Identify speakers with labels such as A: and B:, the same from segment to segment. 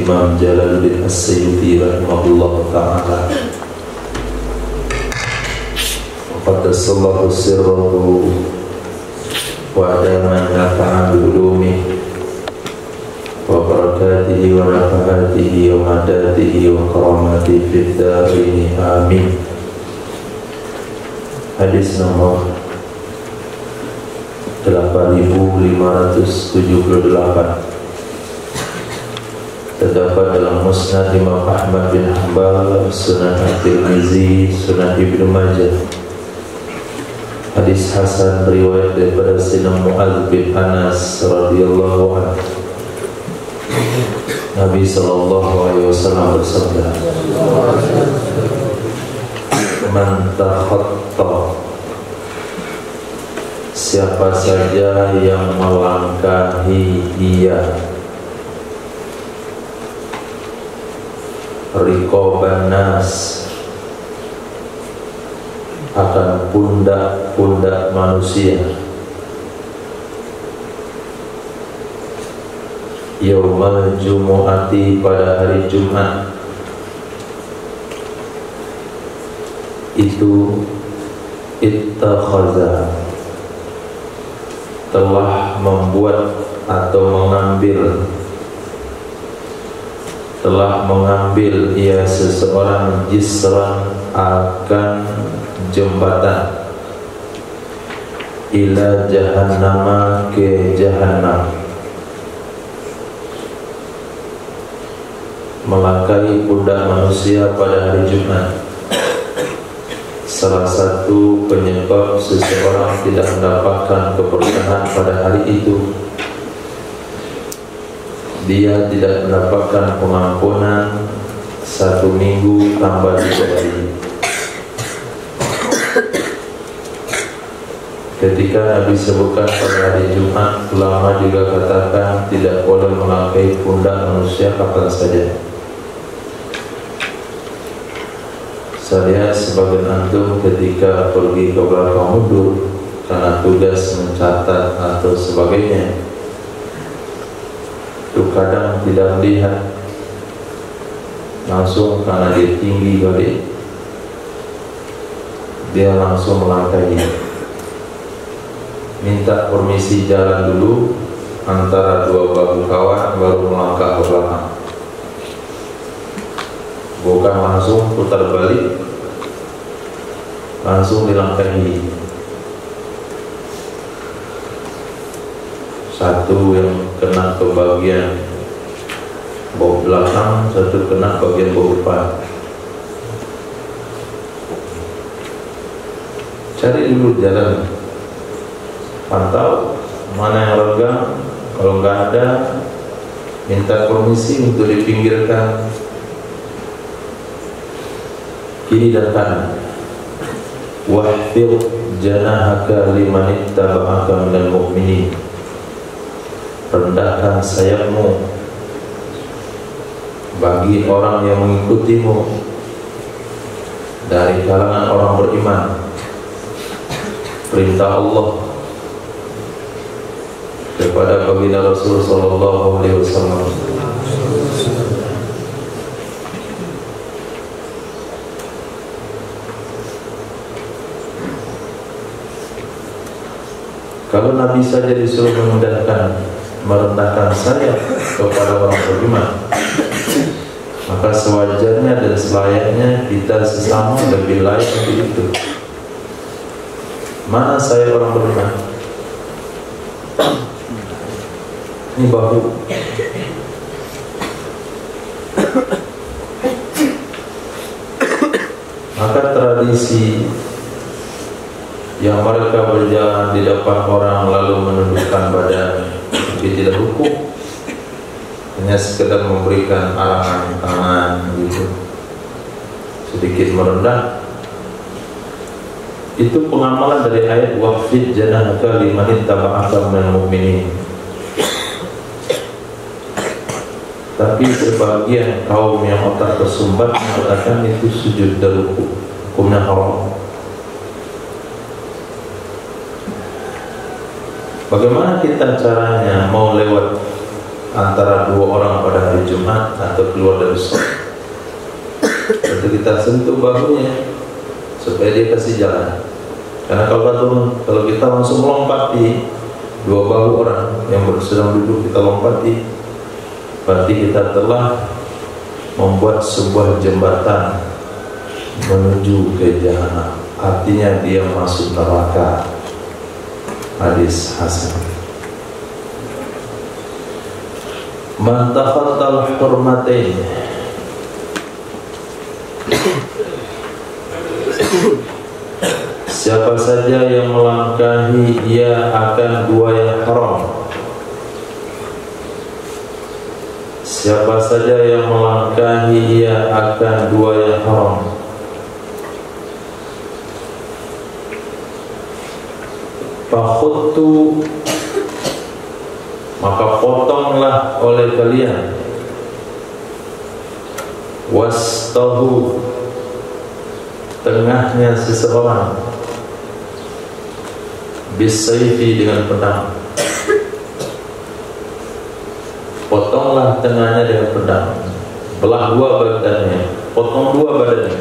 A: Imam Jalaluddin As-Suyuti rahimahullah ta'ala. Qaddasallahu sirrahu wa adama nafa'a bi ulumihi wa barakatihi wa nafa'atihi wa madatihi wa karamatihi fid dharain amin. Hadis nomor 8578 terdapat dalam Musnad Imam Ahmad bin Hanbal, Sunan At-Tirmizi, Sunan Ibnu Majah. Hadis hasan riwayat daripada Sayyidina Mu'adz bin Anas radhiyallahu anhu. Nabi sallallahu alaihi wasallam bersabda, "Man takhatta, siapa saja yang melangkahi dia riqaban nas, akan pundak-pundak manusia, yaumal jumu'ati, pada hari Jumat, itu ittakhadha, telah membuat atau mengambil ia seseorang jisran, akan jembatan, ila jahannama, ke jahannam. Melangkahi pundak manusia pada hari Jumat, salah satu penyebab seseorang tidak mendapatkan keberkahan pada hari itu, dia tidak mendapatkan pengampunan 1 minggu tambah 3 hari. Ketika Nabi sebutkan pada hari Jumat, ulama juga katakan tidak boleh melangkahi pundak manusia kapan saja. Saya lihat sebagian antum ketika pergi ke belakang mundur karena tugas mencatat atau sebagainya, itu kadang tidak melihat langsung karena dia tinggi kali, dia langsung melangkahi, minta permisi jalan dulu antara 2 bahu kawan baru melangkah ke belakang, bukan langsung putar balik langsung dilangkahi. Satu yang kena ke bagian bau belakang, satu kena bagian bau depan. Cari dulu jalan, pantau mana yang renggang. Kalau nggak ada, minta permisi untuk dipinggirkan kiri dan kanan. Wahfir janahaka liman ittaba'aka minal mu'minin. Rendahkan sayapmu bagi orang yang mengikutimu dari kalangan orang beriman. Perintah Allah kepada baginda Rasul sallallahu alaihi wasallam. Kalau Nabi saja disuruh merendahkan sayap kepada orang beriman, maka sewajarnya dan selayaknya kita sesama lebih layak untuk itu. Mana saya orang beriman? Ini bahu. Maka tradisi yang mereka berjalan di depan orang lalu menundukkan badan, tapi tidak hukum, hanya sekedar memberikan arahan tangan gitu, sedikit merendah. Itu pengamalan dari ayat waqfid janahaka liman ittaba'aka minal mu'minin. Tapi sebagian kaum yang otak tersumbat mengatakan itu sujud dan hukumnya haram. Bagaimana kita caranya mau lewat antara dua orang pada hari Jumat atau keluar dari sholat? Tentu kita sentuh bahunya supaya dia kasih jalan. Karena kalau kita langsung melompati dua bahu orang yang sedang duduk, kita lompati, berarti kita telah membuat sebuah jembatan menuju ke jahanam. Artinya dia masuk neraka. Hadis hasan. Man takhattal hurmatain, siapa saja yang melangkahi ia akan dua yang haram. Siapa saja yang melangkahi ia akan dua yang haram. Fakhuttu, maka potonglah oleh kalian. Wastahu, tengahnya seseorang. Bisayfi, dengan pedang. Potonglah tengahnya dengan pedang. Belah dua badannya, potong dua badannya.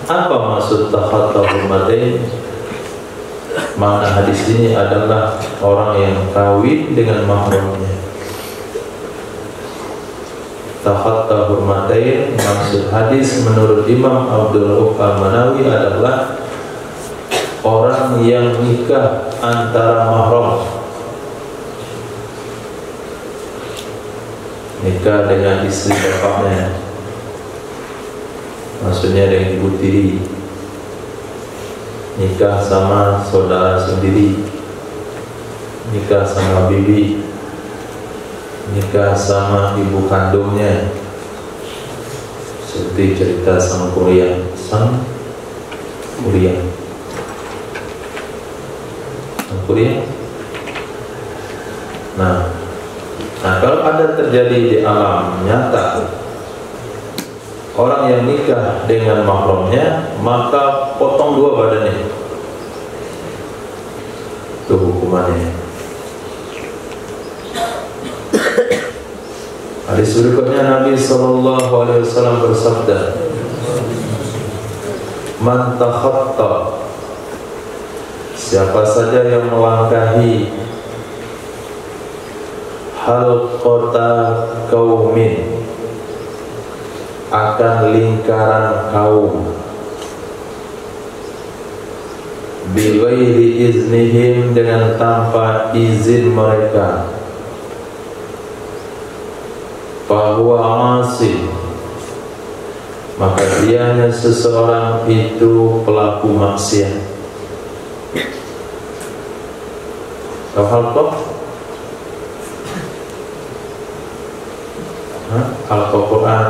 A: Apa maksud takhatta hurmatain? Makna hadis ini adalah orang yang kawin dengan mahramnya. Takhatta hurmatain, maksud hadis menurut Imam Abdul Rauf Al-Manawi adalah orang yang nikah antara mahram, nikah dengan istri bapaknya, maksudnya dengan ibu tiri, nikah sama saudara sendiri, nikah sama bibi, nikah sama ibu kandungnya, seperti cerita sang Korea. Nah, kalau ada terjadi di alam nyata orang yang nikah dengan mahramnya, maka potong dua badannya. Itu hukumannya. Hadis berikutnya Nabi SAW bersabda, Man takhatta, siapa saja yang melangkahi halqata qaumin, akan lingkaran kaum, bighairi iznihim, dengan tanpa izin mereka, fahuwa asi, maka dianya seseorang itu pelaku maksiat. Halqah, halqah Quran,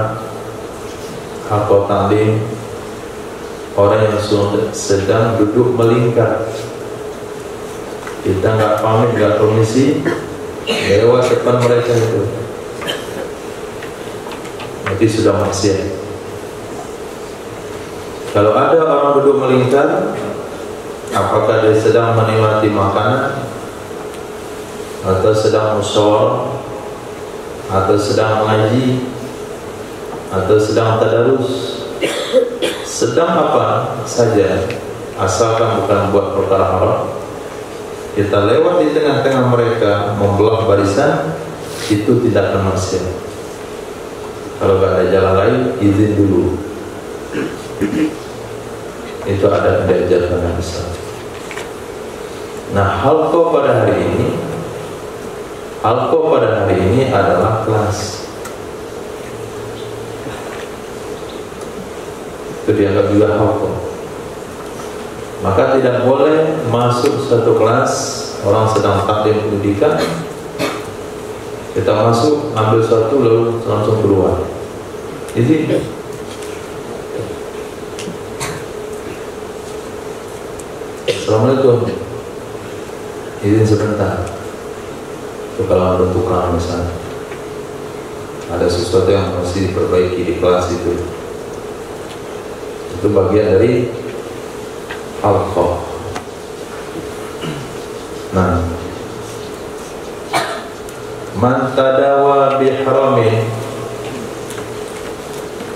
A: halqah ta'lim, orang yang sedang duduk melingkar. Kita nggak pamit, nggak permisi, lewat depan mereka itu, nanti sudah maksiat. Kalau ada orang duduk melingkar, apakah dia sedang menikmati makanan, atau sedang musyawarah, atau sedang mengaji, atau sedang tadarus, sedang apa saja, asalkan bukan buat perkara haram, kita lewat di tengah-tengah mereka membelah barisan, itu tidak akan maksiat. Kalau tidak ada jalan lain, izin dulu. Itu ada diajarkan Nabi SAW. Nah, halqah pada hari ini adalah kelas. Itu dianggap juga halqah. Maka tidak boleh masuk satu kelas, orang sedang taklim pendidikan, kita masuk, ambil satu lalu langsung keluar. Jadi Assalamualaikum, izin sebentar. Itu kalau menentukan misalnya ada sesuatu yang masih diperbaiki di kelas itu bagian dari halqah. Nah, man tadawa bihramin,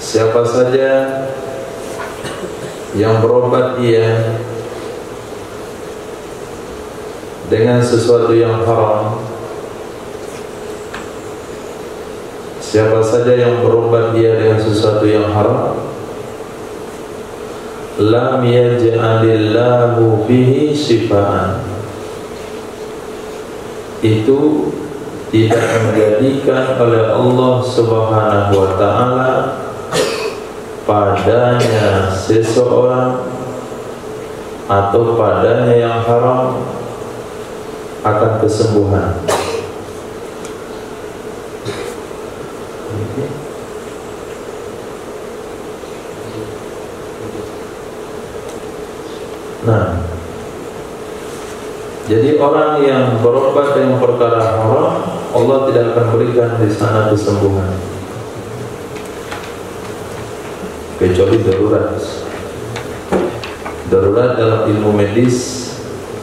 A: siapa saja yang berobat dia dengan sesuatu yang haram, siapa saja yang berobat dia dengan sesuatu yang haram, lam yaj'alillahu bihi shifaan, itu tidak menjadikan oleh Allah Subhanahu wa ta'ala padanya seseorang atau padanya yang haram akan kesembuhan. Nah, jadi orang yang berobat dengan perkara haram, Allah tidak akan berikan di sana kesembuhan, kecuali darurat. Darurat dalam ilmu medis,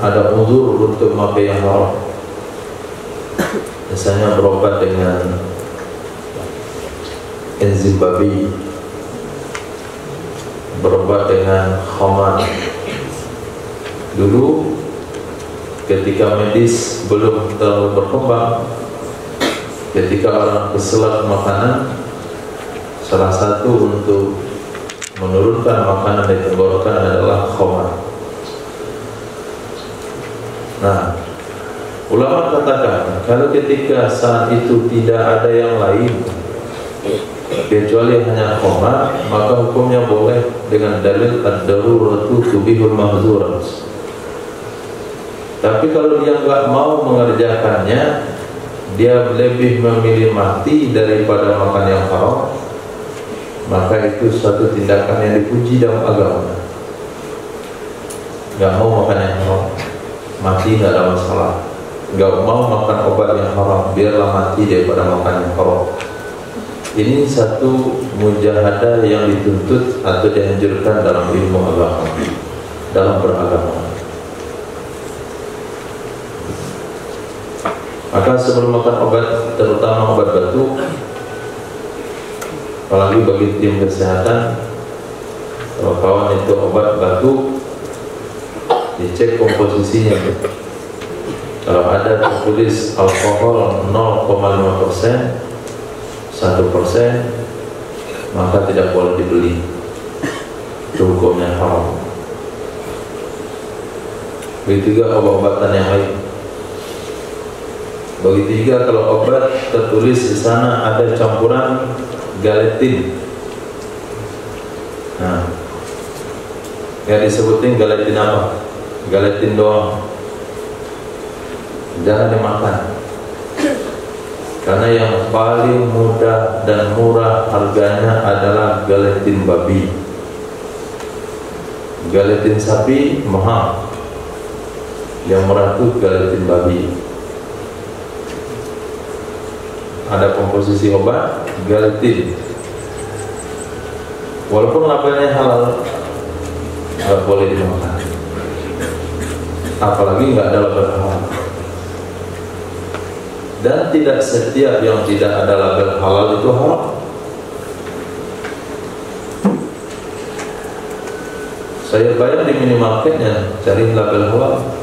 A: ada uzur untuk memakai yang haram. Misalnya berobat dengan enzim babi, berobat dengan khamar. Dulu ketika medis belum terlalu berkembang, ketika orang keselak makanan, salah satu untuk menurunkan makanan dari tenggorokan adalah khamar. Nah, ulama katakan kalau ketika saat itu tidak ada yang lain kecuali hanya khamar, maka hukumnya boleh dengan dalil ad-daruratu tubihul mahzurat. Tapi kalau dia enggak mau mengerjakannya, dia lebih memilih mati daripada makan yang haram, maka itu suatu tindakan yang dipuji dalam agama. Enggak mau makan yang haram, mati tidak ada masalah. Enggak mau makan obat yang haram, biarlah mati daripada makan yang haram. Ini satu mujahadah yang dituntut atau dianjurkan dalam ilmu agama, dalam beragama. Maka sebelum makan obat, terutama obat batuk, apalagi bagi tim kesehatan, kalau kawan itu obat batuk, dicek komposisinya. Kalau ada tertulis alkohol 0,5%, 1%, maka tidak boleh dibeli. Itu hukumnya haram. Begitu juga obat-obatan yang lain. Begitu juga kalau obat tertulis di sana ada campuran galetin. Nah, ya disebutin galetin apa? Galetin doang. Jangan dimakan. Karena yang paling mudah dan murah harganya adalah galetin babi. Galetin sapi mahal. Yang murah itu galetin babi. Ada komposisi obat galetin. Walaupun labelnya halal, nggak boleh dimakan. Apalagi nggak ada label halal. Dan tidak setiap yang tidak ada label halal itu halal. Saya bayar di minimarketnya cari label halal.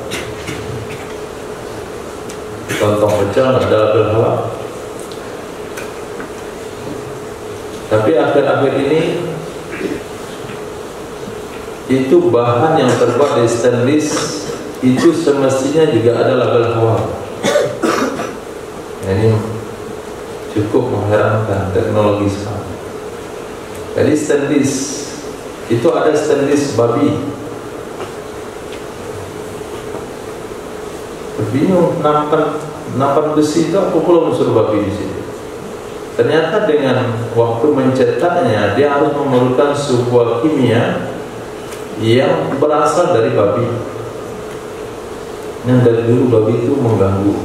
A: Lontong pecel nggak ada label halal. Tapi akhir-akhir ini itu bahan yang terbuat dari stainless itu semestinya juga ada label halal. Ini cukup mengherankan teknologi sekarang. Jadi stainless itu ada stainless babi. Bingung nampan besi itu apa pula unsur babi di situ. Ternyata dengan waktu mencetaknya dia harus memerlukan sebuah kimia yang berasal dari babi. Yang dari dulu babi itu mengganggu.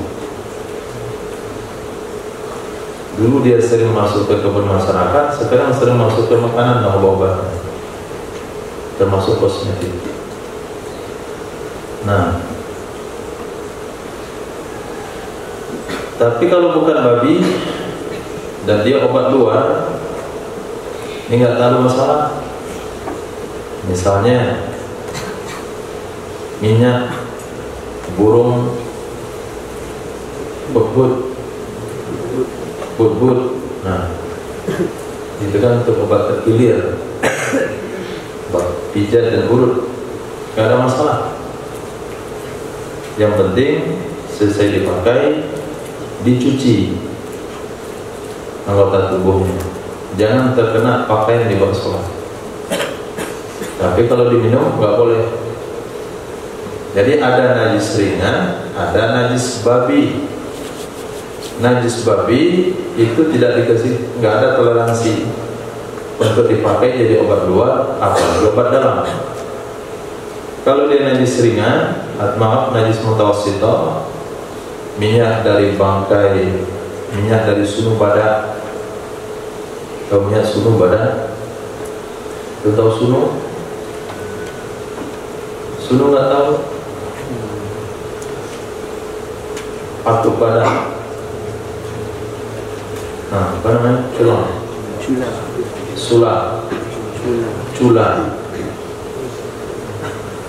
A: Dulu dia sering masuk ke kebun masyarakat, sekarang sering masuk ke makanan dan obat, termasuk kosmetik. Nah, tapi kalau bukan babi dan dia obat luar, ini nggak terlalu masalah. Misalnya minyak burung but. Nah, itu kan untuk obat terkilir, obat pijat dan urut, nggak ada masalah. Yang penting selesai dipakai, dicuci anggota tubuhnya, jangan terkena pakaian di bawah sekolah. Tapi kalau diminum nggak boleh. Jadi ada najis ringan, ada najis babi. Najis babi itu tidak dikasih, nggak ada toleransi untuk dipakai jadi obat luar atau obat dalam. Kalau dia najis ringan, najis mutawassithah, minyak dari bangkai, minyak dari sunu badak. Kalau minyak sunu badak, lu tahu sunu? Sunu nggak tahu? Patuk badak. Nah, apa namanya? Cula.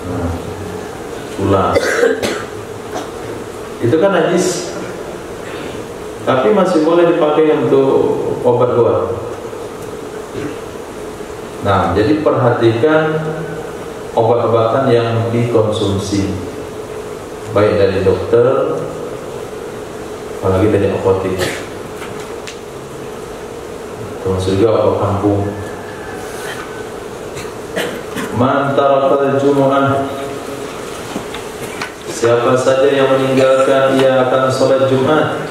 A: Nah, cula. Itu kan najis, tapi masih boleh dipakai untuk obat luar. Nah, jadi perhatikan obat-obatan yang dikonsumsi, baik dari dokter, apalagi dari apotek. Termasuk juga obat kampung. Man tarakal jumu'ah, siapa saja yang meninggalkan ia akan sholat Jumat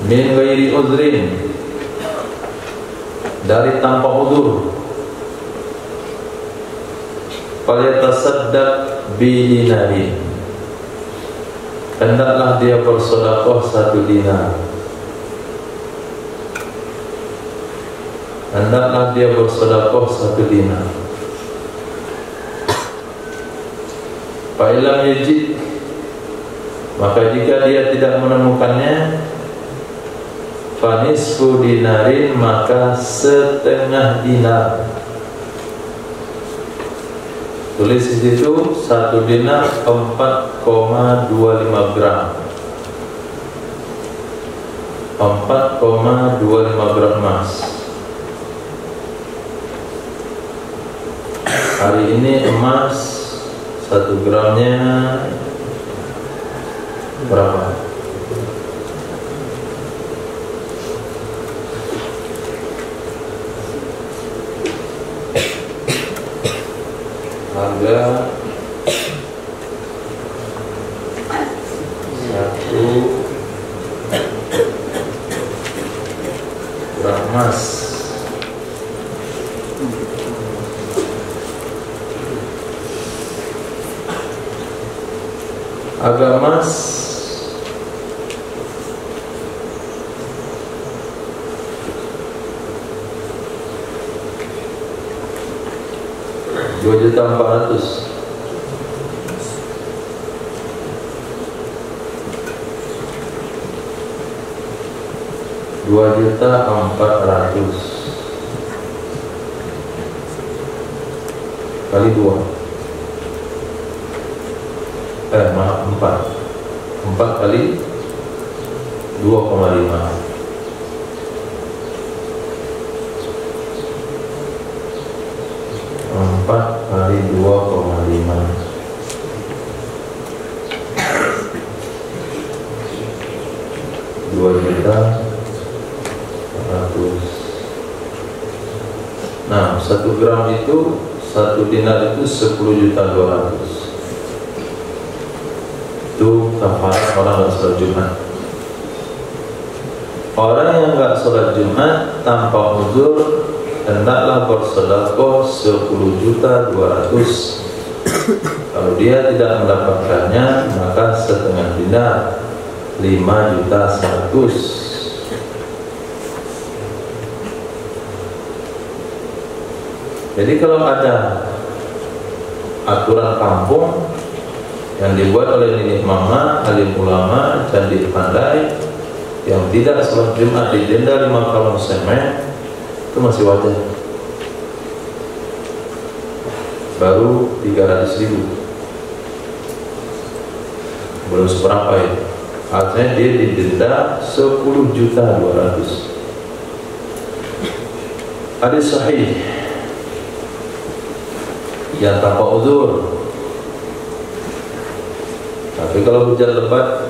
A: min ghairi udhrin, dari tanpa udzur, falyatasaddaq bi dinarin, hendaklah dia bersedekah 1 dinar. Hendaklah dia bersedekah 1 dinar. Fa illam yajid, maka jika dia tidak menemukannya, fa nisfu dinarin, maka setengah dinar. Tulis di situ 1 dinar 4,25 gram. 4,25 gram emas. Hari ini emas 1 gramnya berapa? Harga 1 gram emas. Harga emas 2.400.000. Rp2.400.000 kali 2. Maaf, 4 kali 2,5. 4 kali 2,5. 2.400.000. Nah, 1 gram itu, 1 dinar itu 10.200.000. Itu kafarat orang nggak sholat Jumat. Orang yang nggak sholat Jumat tanpa uzur hendaklah bersedekah 10.200.000. Kalau dia tidak mendapatkannya, maka setengah dinar 5.100.000. Jadi kalau ada aturan kampung yang dibuat oleh nenek mama, alim ulama, candi pandai, yang tidak sholat Jumat di denda 5 kalung semen, itu masih wajar. Baru 300.000, belum seberapa itu. Artinya dia didenda 10.200.000. Hadis sahih yang tanpa uzur. Tapi kalau hujan lebat,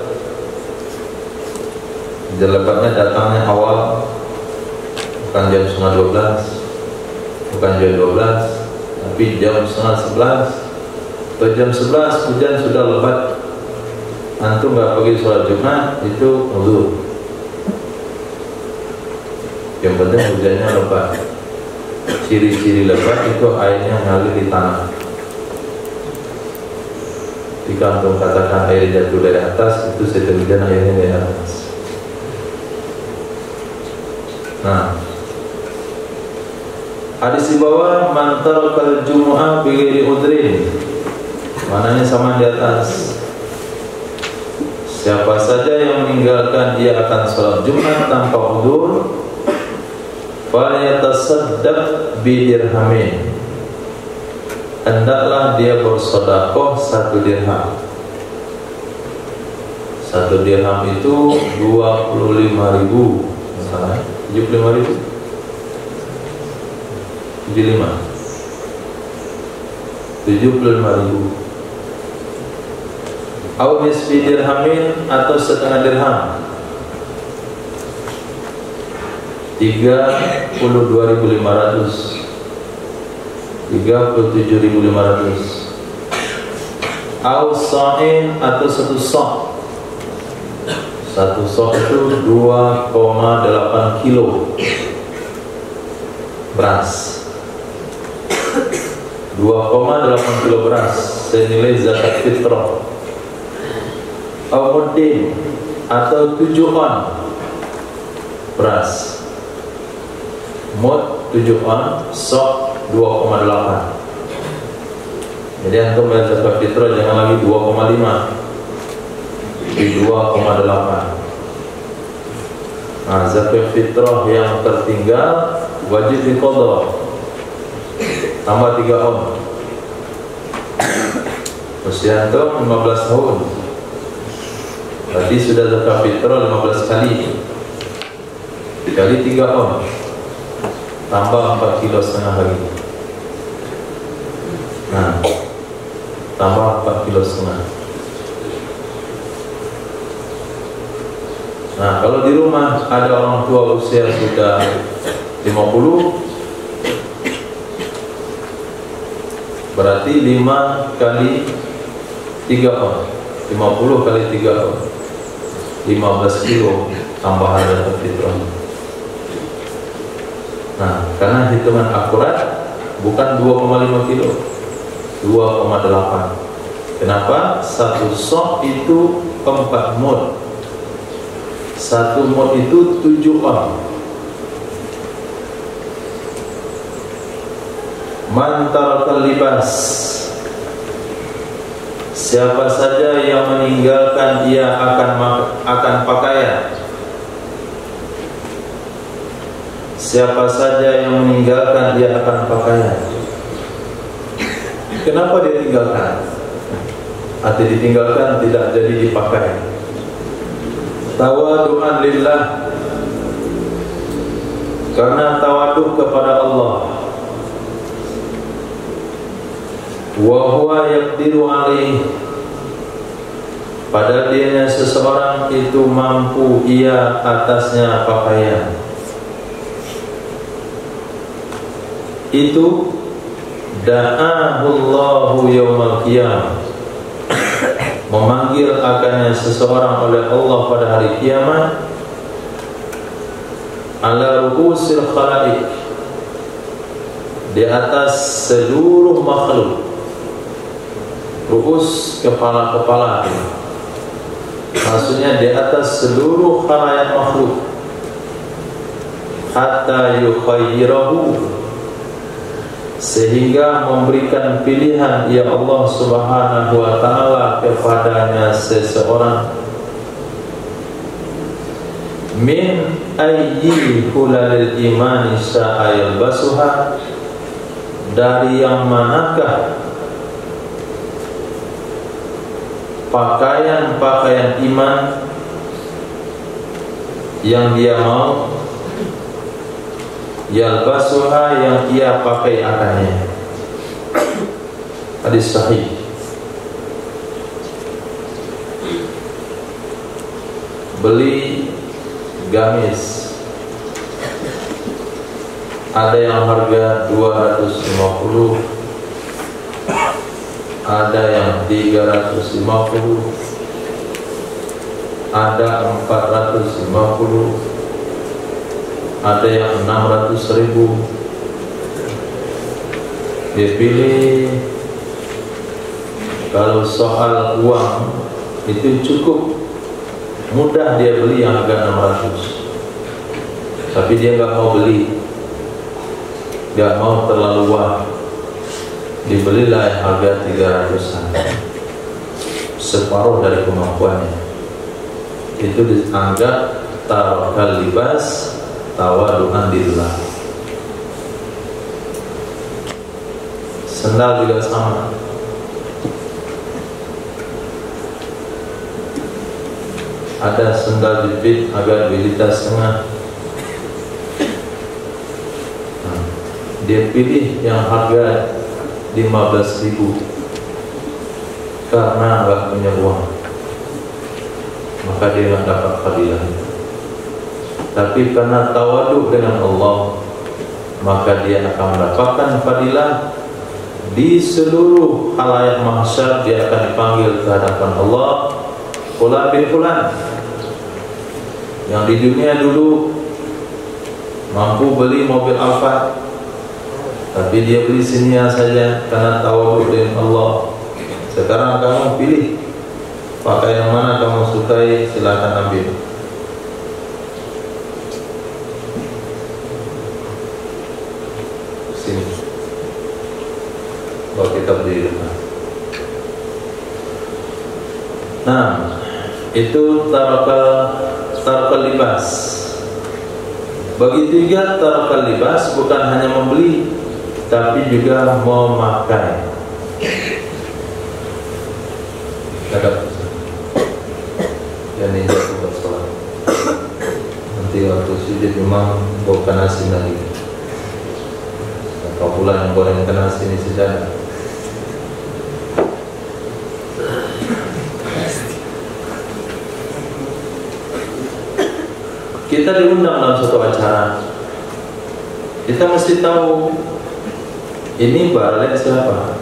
A: hujan lebatnya datangnya awal, bukan jam 11:30, bukan jam 12, tapi jam 10:30 atau jam 11 hujan sudah lebat, antum nggak pergi sholat Jumat, itu uzur. Yang penting hujannya lebat. Ciri-ciri lebat itu airnya ngalir di tanah. Jika antum katakan air jatuh dari atas, itu sedang hujan airnya dari atas. Nah, hadis di bawah, man tarakal jumu'ah bighairi udrin, mananya sama di atas. Siapa saja yang meninggalkan dia akan sholat Jumat tanpa udzur, falyatasaddaq bidirhamin, hendaklah dia bersedekah 1 dirham. 1 dirham itu 25.000, misalnya 75.000, 75.000. Au nisfi dirhamin, atau setengah dirham, 32.500, 37.500. Au sa'in, atau 1 sa'. 1 sa' itu 2,8 kilo beras. 2,8 kilo beras senilai zakat fitrah. Au muddin, atau 7 on beras. Mud 7 on, sok 2,8. Jadi antum bayar zakat fitrah jangan lagi 2,5, di 2,8. Nah, zakat fitrah yang tertinggal wajib diqadha, tambah 3 on. Usia antum 15 tahun, berarti sudah zakat fitrah 15 kali, dikali 3 on, tambah 4,5 kilo lagi. Nah, tambah 4,5 kilo. Nah, kalau di rumah ada orang tua usia sudah 50, berarti 5 kali 3 on, 50 kali 3 on, 15 kilo tambahan zakat fitrah. Nah, karena hitungan akurat bukan 2,5 kilo, 2,8. Kenapa? 1 sok itu 4 mud. 1 mud itu 7 on. Man tarakal libas, siapa saja yang meninggalkan ia akan pakaian. Siapa saja yang meninggalkan dia akan pakaian. Kenapa dia tinggalkan? Arti ditinggalkan tidak jadi dipakai. Tawadu'an lillah, karena tawaduk kepada Allah. Wa huwa yaqdiru alaih, padahal dianya seseorang itu mampu ia atasnya pakaian. Itu da'ahullahu yawmal qiyamah, memanggil akannya seseorang oleh Allah pada hari kiamat, ala ru'usil khalaik, di atas seluruh makhluk. Ru'us, kepala-kepala, maksudnya di atas seluruh khalayak makhluk. Hatta yukhayyirahu, sehingga memberikan pilihan ya Allah Subhanahu wa ta'ala kepadanya seseorang, min ayyi hulalil imani sya'ayal basuha, dari yang manakah pakaian-pakaian iman yang dia mau, yalbasuha, yang ia pakai akannya. Hadis sahih. Beli gamis, ada yang harga 250, ada yang 350, ada 450, ada yang 600.000. Dia pilih. Kalau soal uang itu cukup mudah, dia beli yang harga 600, tapi dia nggak mau beli, nggak mau terlalu wah, dibelilah yang harga 300-an, separuh dari kemampuannya. Itu dianggap tarakal libas tawadu'an lillah. Sendal juga sama. Ada sendal jepit harga 2,5 juta. Dia pilih yang harga 15.000 karena nggak punya uang, maka dia nggak dapat fadilah. Tapi karena tawaduk dengan Allah, maka dia akan mendapatkan fadilah di seluruh khalayak mahsyar. Dia akan dipanggil ke hadapan Allah, fulan bin fulan, yang di dunia dulu mampu beli mobil Alphard, tapi dia beli Xenia saja karena tawaduk dengan Allah. Sekarang kamu pilih pakaian mana kamu sukai, silakan ambil. Sini, kalau kita berdiri depan. Nah, itu tarakal libas. Begitu juga tarakal libas bukan hanya membeli, tapi juga memakai. Ada yang ini buat sholat. Nanti waktu sujud memang bawa nasi lagi. Atau pula yang goreng nasi ini sejadah. kita diundang dalam suatu acara, kita mesti tahu ini balik siapa.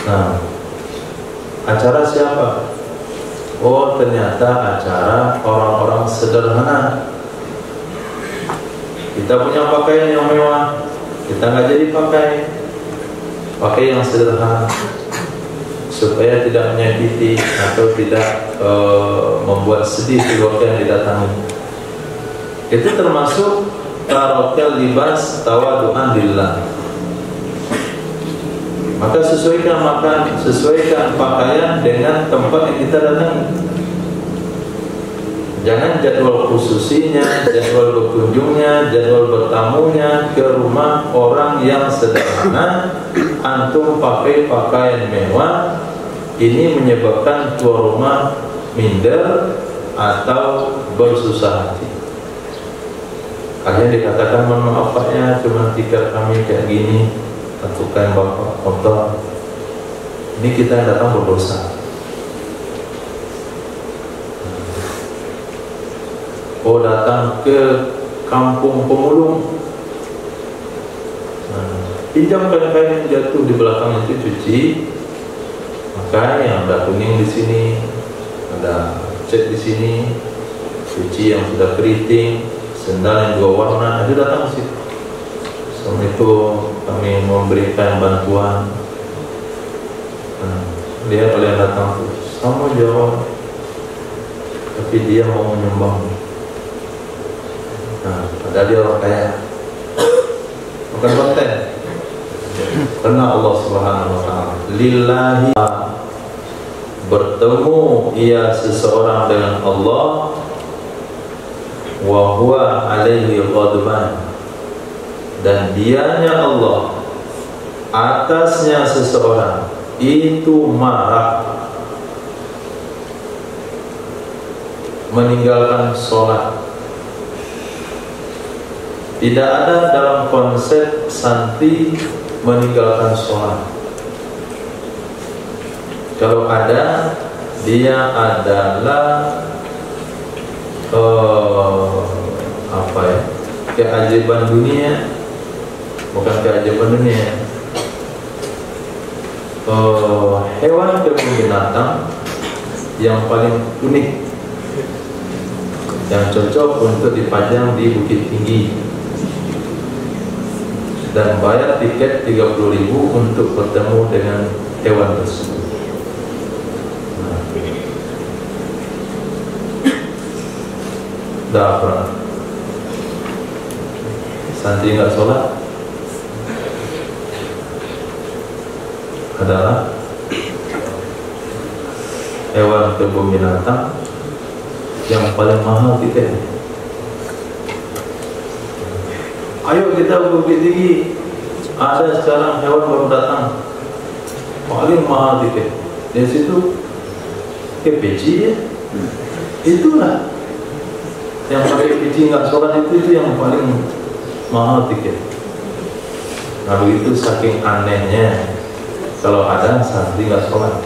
A: Nah, acara siapa? Oh, ternyata acara orang-orang sederhana. Kita punya pakaian yang mewah, kita nggak jadi pakai yang sederhana supaya tidak menyakiti atau tidak membuat sedih keluarga yang didatangi. Itu termasuk tarokel libas tawadu'an lillah. Maka sesuaikan pakaian dengan tempat yang kita datangi. Jangan jadwal khususinya, jadwal berkunjungnya, jadwal bertamunya ke rumah orang yang sederhana. Antum pakai pakaian mewah, ini menyebabkan tuan rumah minder atau bersusah hati. Kalian dikatakan mohon maaf Pak ya, cuma tikar kami kayak gini, tentukan Bapak kotor. Ini kita datang berdosa. Oh, datang ke kampung pemulung, pinjam kain-kain yang jatuh di belakang itu cuci. Maka yang ada kuning di sini, ada cat di sini, cuci yang sudah keriting, sendal yang dua warna, itu datang ke situ. Setelah itu kami memberikan bantuan. Dia kalau yang datang tuh sama jawab, tapi dia mau menyumbang. Padahal dia orang kaya, bukan konten. Karena Allah Subhanahu wa ta'ala lillahi, bertemu ia seseorang dengan Allah, wa huwa alaihi ghadban, dan dianya Allah atasnya seseorang itu marah, meninggalkan sholat. Tidak ada dalam konsep santri meninggalkan sholat. Kalau ada, dia adalah keajaiban dunia, bukan keajaiban dunia. Hewan kebun binatang yang paling unik, yang cocok untuk dipajang di Bukit Tinggi dan bayar tiket 30.000 untuk bertemu dengan hewan tersebut. Dah pernah santri nggak sholat adalah hewan kebun binatang yang paling mahal tiketnya. Ayo kita ke Bukit Tinggi, ada sekarang hewan baru datang, paling mahal tiket. Di situ KPC ya, itulah yang pakai KPC nggak sholat itu yang paling mahal tiket. Nah begitu saking anehnya kalau ada santri nggak sholat.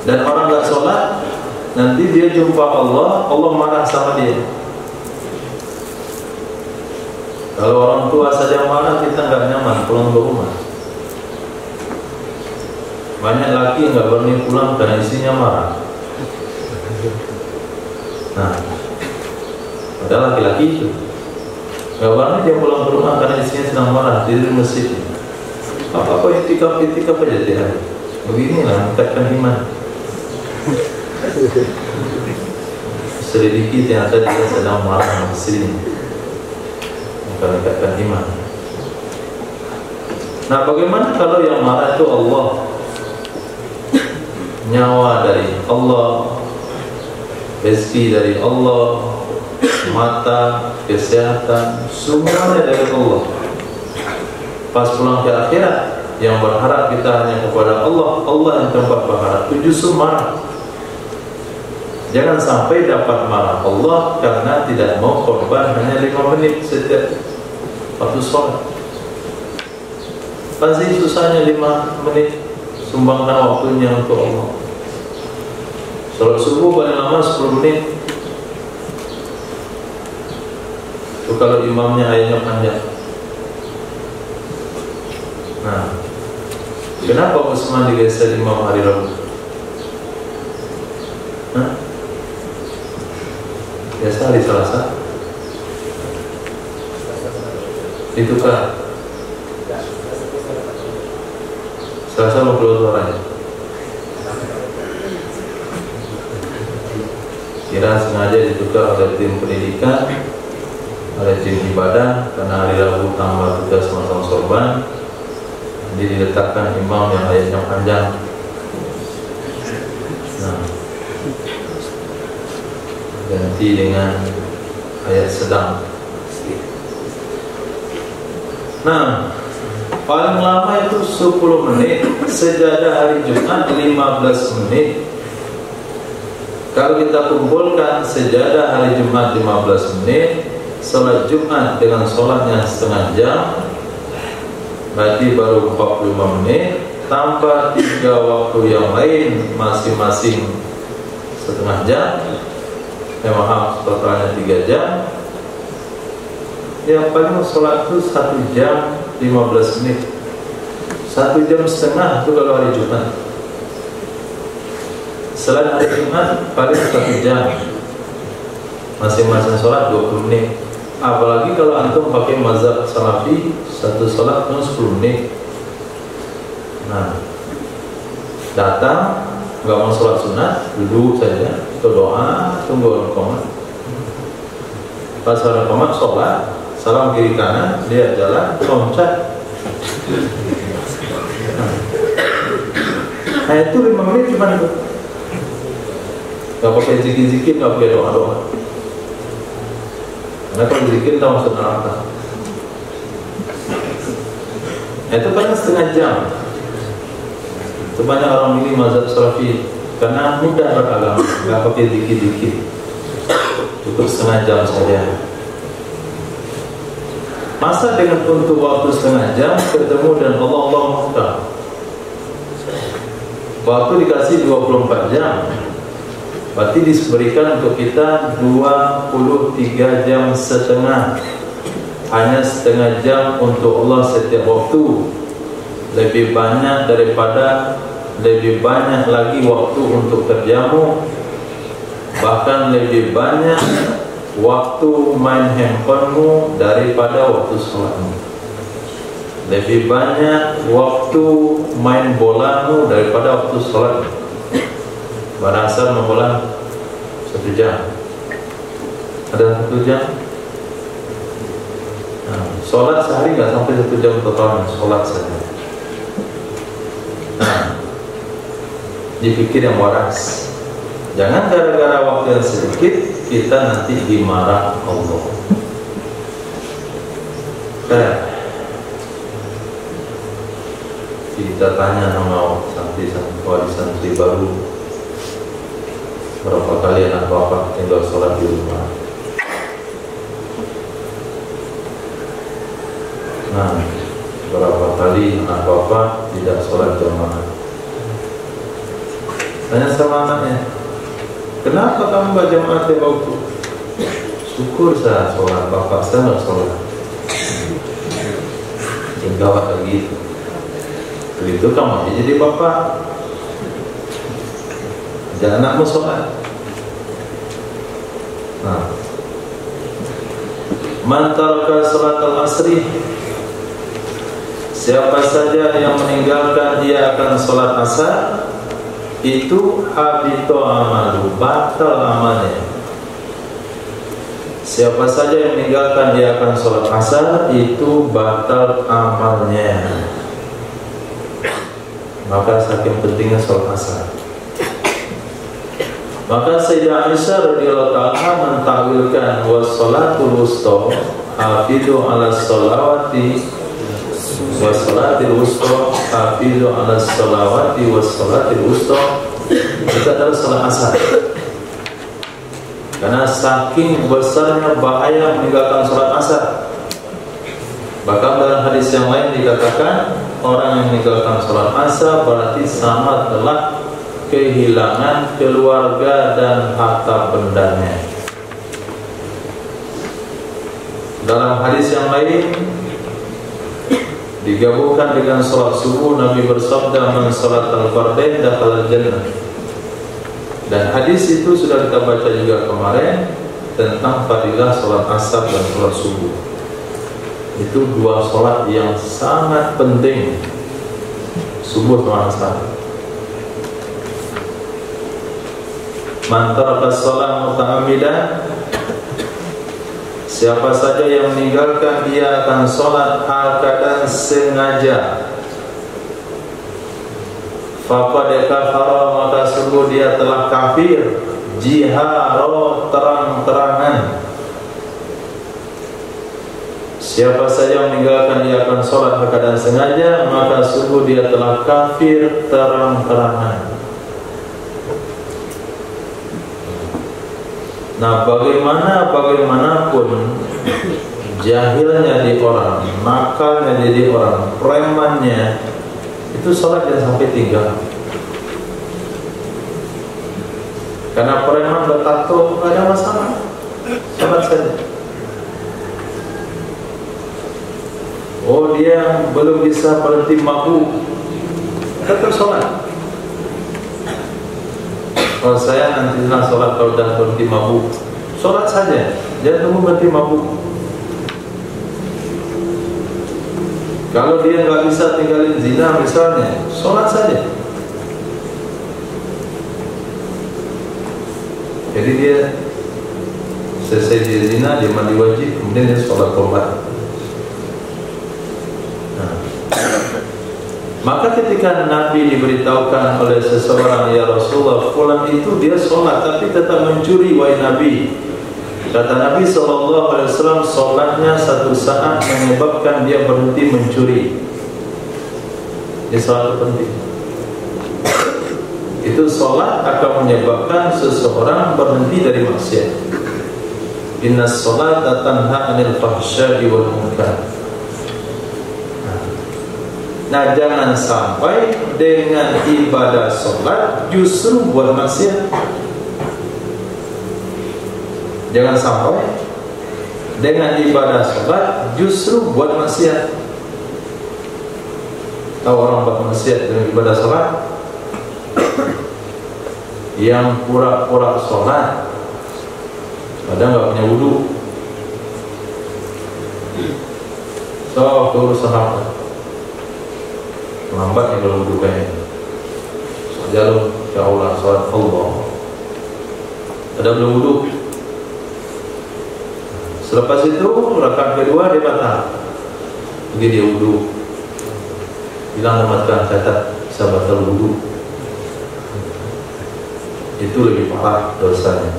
A: Dan orang nggak sholat, nanti dia jumpa Allah, Allah marah sama dia. Kalau orang tua saja marah, kita nggak nyaman pulang ke rumah. Banyak laki nggak berani pulang karena istrinya marah. Nah, padahal laki-laki itu nggak berani dia pulang ke rumah karena istrinya sedang marah di masjid. Apa-apa itikaf aja dia. Beginilah meningkatkan iman. Selidiki ternyata dia sedang marah sama istrinya, meningkatkan iman. Nah, bagaimana kalau yang marah itu Allah? Nyawa dari Allah, rezeki dari Allah, mata, kesehatan, semuanya dari Allah. Pas pulang ke akhirat, yang berharap kita hanya kepada Allah, Allah yang tempat berharap, itu justru marah. Jangan sampai dapat marah Allah karena tidak mau korban hanya 5 menit setiap waktu sholat. Pasti susahnya 5 menit, sumbangkan waktunya untuk Allah. Sholat subuh paling lama 10 menit. Itu kalau imamnya ayatnya panjang. Nah, kenapa Utsman digeser imam hari Rabu? Biasa hari Selasa. Itu kan Selasa mau keluar suaranya. Kira sengaja ditukar oleh tim pendidikan, oleh tim ibadah, karena hari Rabu tambah tugas masang sorban, jadi diletakkan imam yang ayatnya panjang. Nah, ganti dengan ayat sedang. Nah, paling lama itu 10 menit, sejadah hari Jumat 15 menit. Kalau kita kumpulkan sejadah hari Jumat 15 menit, sholat Jumat dengan sholatnya setengah jam, berarti baru 45 menit, tambah 3 waktu yang lain masing-masing setengah jam, maaf, totalnya 3 jam. Yang paling sholat itu 1 jam 15 menit, 1 jam setengah itu kalau hari Jumat. Selain hari Jumat paling 1 jam, masing-masing sholat 20 menit. Apalagi kalau antum pakai mazhab Salafi, satu sholat cuma 10 menit. Nah, datang nggak mau sholat sunat, duduk saja, doa, tunggu qomat. Pas qomat sholat, salam kiri kanan, dia jalan, loncat. Nah itu 5 menit cuma itu. Gak pakai zikir-zikir, gak pakai doa-doa. Karena kalau zikir tahu maksudnya apa. Itu paling setengah jam. Itu banyak orang ini mazhab Salafi karena mudah beragama, gak pakai zikir-zikir, cukup setengah jam saja. Masa dengan untuk waktu setengah jam ketemu dan Allah Muhtar. Waktu dikasih 24 jam, berarti diberikan untuk kita 23 jam setengah. Hanya setengah jam untuk Allah setiap waktu. Lebih banyak lagi waktu untuk kerjamu. Bahkan lebih banyak waktu main handphonemu daripada waktu sholatmu. Lebih banyak waktu main bolamu daripada waktu sholat. Barasar main bola 1 jam. Ada 1 jam. Nah, sholat sehari nggak sampai 1 jam total, sholat saja. Nah, dipikir yang waras. Jangan gara-gara waktu yang sedikit kita nanti dimarah Allah. Kita tanya sama santri baru, berapa kali anak bapak tinggal sholat di rumah? Nah, berapa kali anak bapak tidak sholat jamaah? Tanya sama anaknya, kenapa kamu gak jamaah tiap waktu? Syukur saya sholat, bapak saya gak sholat. Gawat lagi itu. Begitu kamu aja jadi bapak, jangan anakmu sholat. Nah, man taraka salat al-asri, siapa saja yang meninggalkan dia akan sholat asar, itu habito amalu, batal amalnya. Siapa saja yang meninggalkan dia akan sholat asar, itu batal amalnya. Maka saking pentingnya sholat asar. Maka Sayyidah Aisyah radhiyallahu ta'ala mentakwilkan wassalatul wusta hafizu ala sholawati wassalatil wusta hafizu ala sholawati wassalatil wusta. Itu adalah sholat asar. Karena saking besarnya bahaya meninggalkan sholat asar. Bahkan dalam hadis yang lain dikatakan, orang yang meninggalkan sholat asar berarti sama telah kehilangan keluarga dan harta bendanya. Dalam hadis yang lain digabungkan dengan salat subuh, Nabi bersabda, "Man salat al-fardain dakhala al-jannah." Dan hadis itu sudah kita baca juga kemarin tentang fadilah salat asar dan salat subuh. Itu dua salat yang sangat penting, subuh dan asar. Man taraka shalah muta'ammidan, siapa saja yang meninggalkan dia akan sholat hal keadaan sengaja, faqad kafara, maka sungguh dia telah kafir, jiharo, terang-terangan. Siapa saja yang meninggalkan dia akan sholat hal keadaan sengaja, maka sungguh dia telah kafir, terang-terangan. Nah, bagaimanapun jahilnya di orang, nakalnya jadi orang, premannya itu sholat jangan sampai tinggal. Karena preman bertato gak ada masalah, sholat saja. Oh, dia belum bisa berhenti mabuk, tetap sholat. Kalau saya nanti sholat kalau sudah berhenti mabuk, sholat saja, jangan tunggu berhenti mabuk. Kalau dia nggak bisa tinggalin zina misalnya, sholat saja. Jadi dia selesai dia zina, dia mandi wajib, kemudian dia sholat tobat. Maka ketika Nabi diberitahukan oleh seseorang, "Ya Rasulullah, fulan itu dia sholat tapi tetap mencuri, wahai Nabi." Kata Nabi SAW, sholatnya satu saat menyebabkan dia berhenti mencuri. Ini sholat penting. Itu sholat akan menyebabkan seseorang berhenti dari maksiat. Inna sholata tanha anil fahsya'i wal munkar. Nah, jangan sampai dengan ibadah sholat justru buat maksiat. Jangan sampai dengan ibadah sholat justru buat maksiat. Tahu orang buat maksiat dengan ibadah sholat? Yang pura-pura sholat kadang nggak punya wudu. So, urusan apa? Lambat yang belum wudu kayaknya. Jalur ya Allah, sholat Allah. Ada belum wudu. Selepas itu rakaat kedua dia batal. Pergi dia wudu. Bilang teman-teman, catat bisa batal wudu. Itu lebih parah dosanya.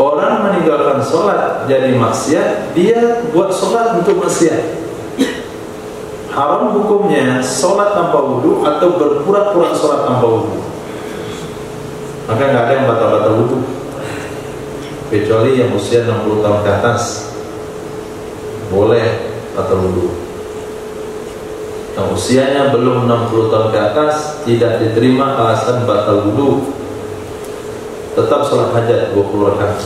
A: Orang meninggalkan sholat jadi maksiat, dia buat sholat untuk maksiat. Haram hukumnya sholat tanpa wudu atau berpura-pura sholat tanpa wudu. Maka nggak ada yang batal-batal wudu, kecuali yang usia 60 tahun ke atas boleh batal wudu. Yang usianya belum 60 tahun ke atas tidak diterima alasan batal wudu, tetap sholat hajat 20 rakaat.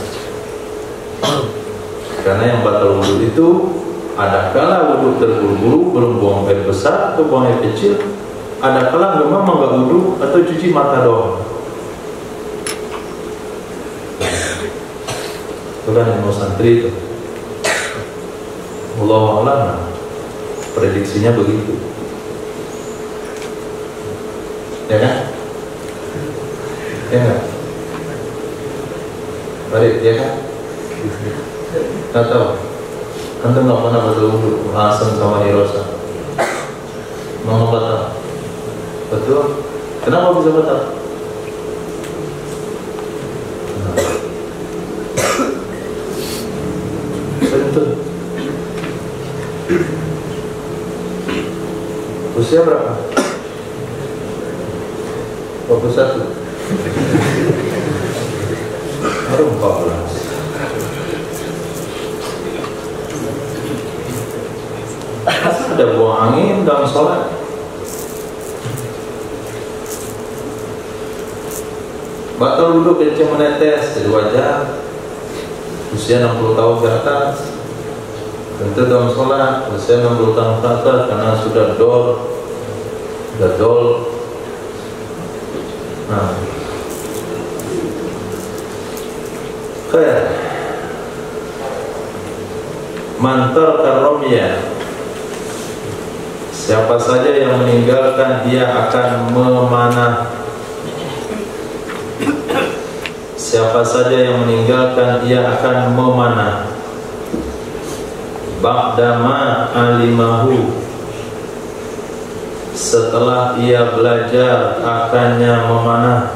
A: Karena yang batal wudu itu ada kala wudu terburu-buru, belum buang air besar atau buang air kecil. Ada kala memang nggak wudu atau cuci mata doang. Itu kan yang mau santri itu. Wallahu a'lam, prediksinya begitu. Ya kan? Ya kan? Baik, ya kan? Nggak tahu. Antum nggak pernah batal wudu, langsung sama Irosa. Mau batal? Betul? Kenapa bisa batal? Betul. Usia berapa? 21. Baru 14. Ada buang angin dalam sholat. batal wudhu kencing menetes dari wajah, usia 60 tahun ke atas, tentu dalam sholat usia 60 tahun ke atas karena sudah dol. Nah, kayak mantar karomia, siapa saja yang meninggalkan dia akan memanah. Siapa saja yang meninggalkan ia akan memanah. Ba'dama alimahu, setelah ia belajar akannya memanah.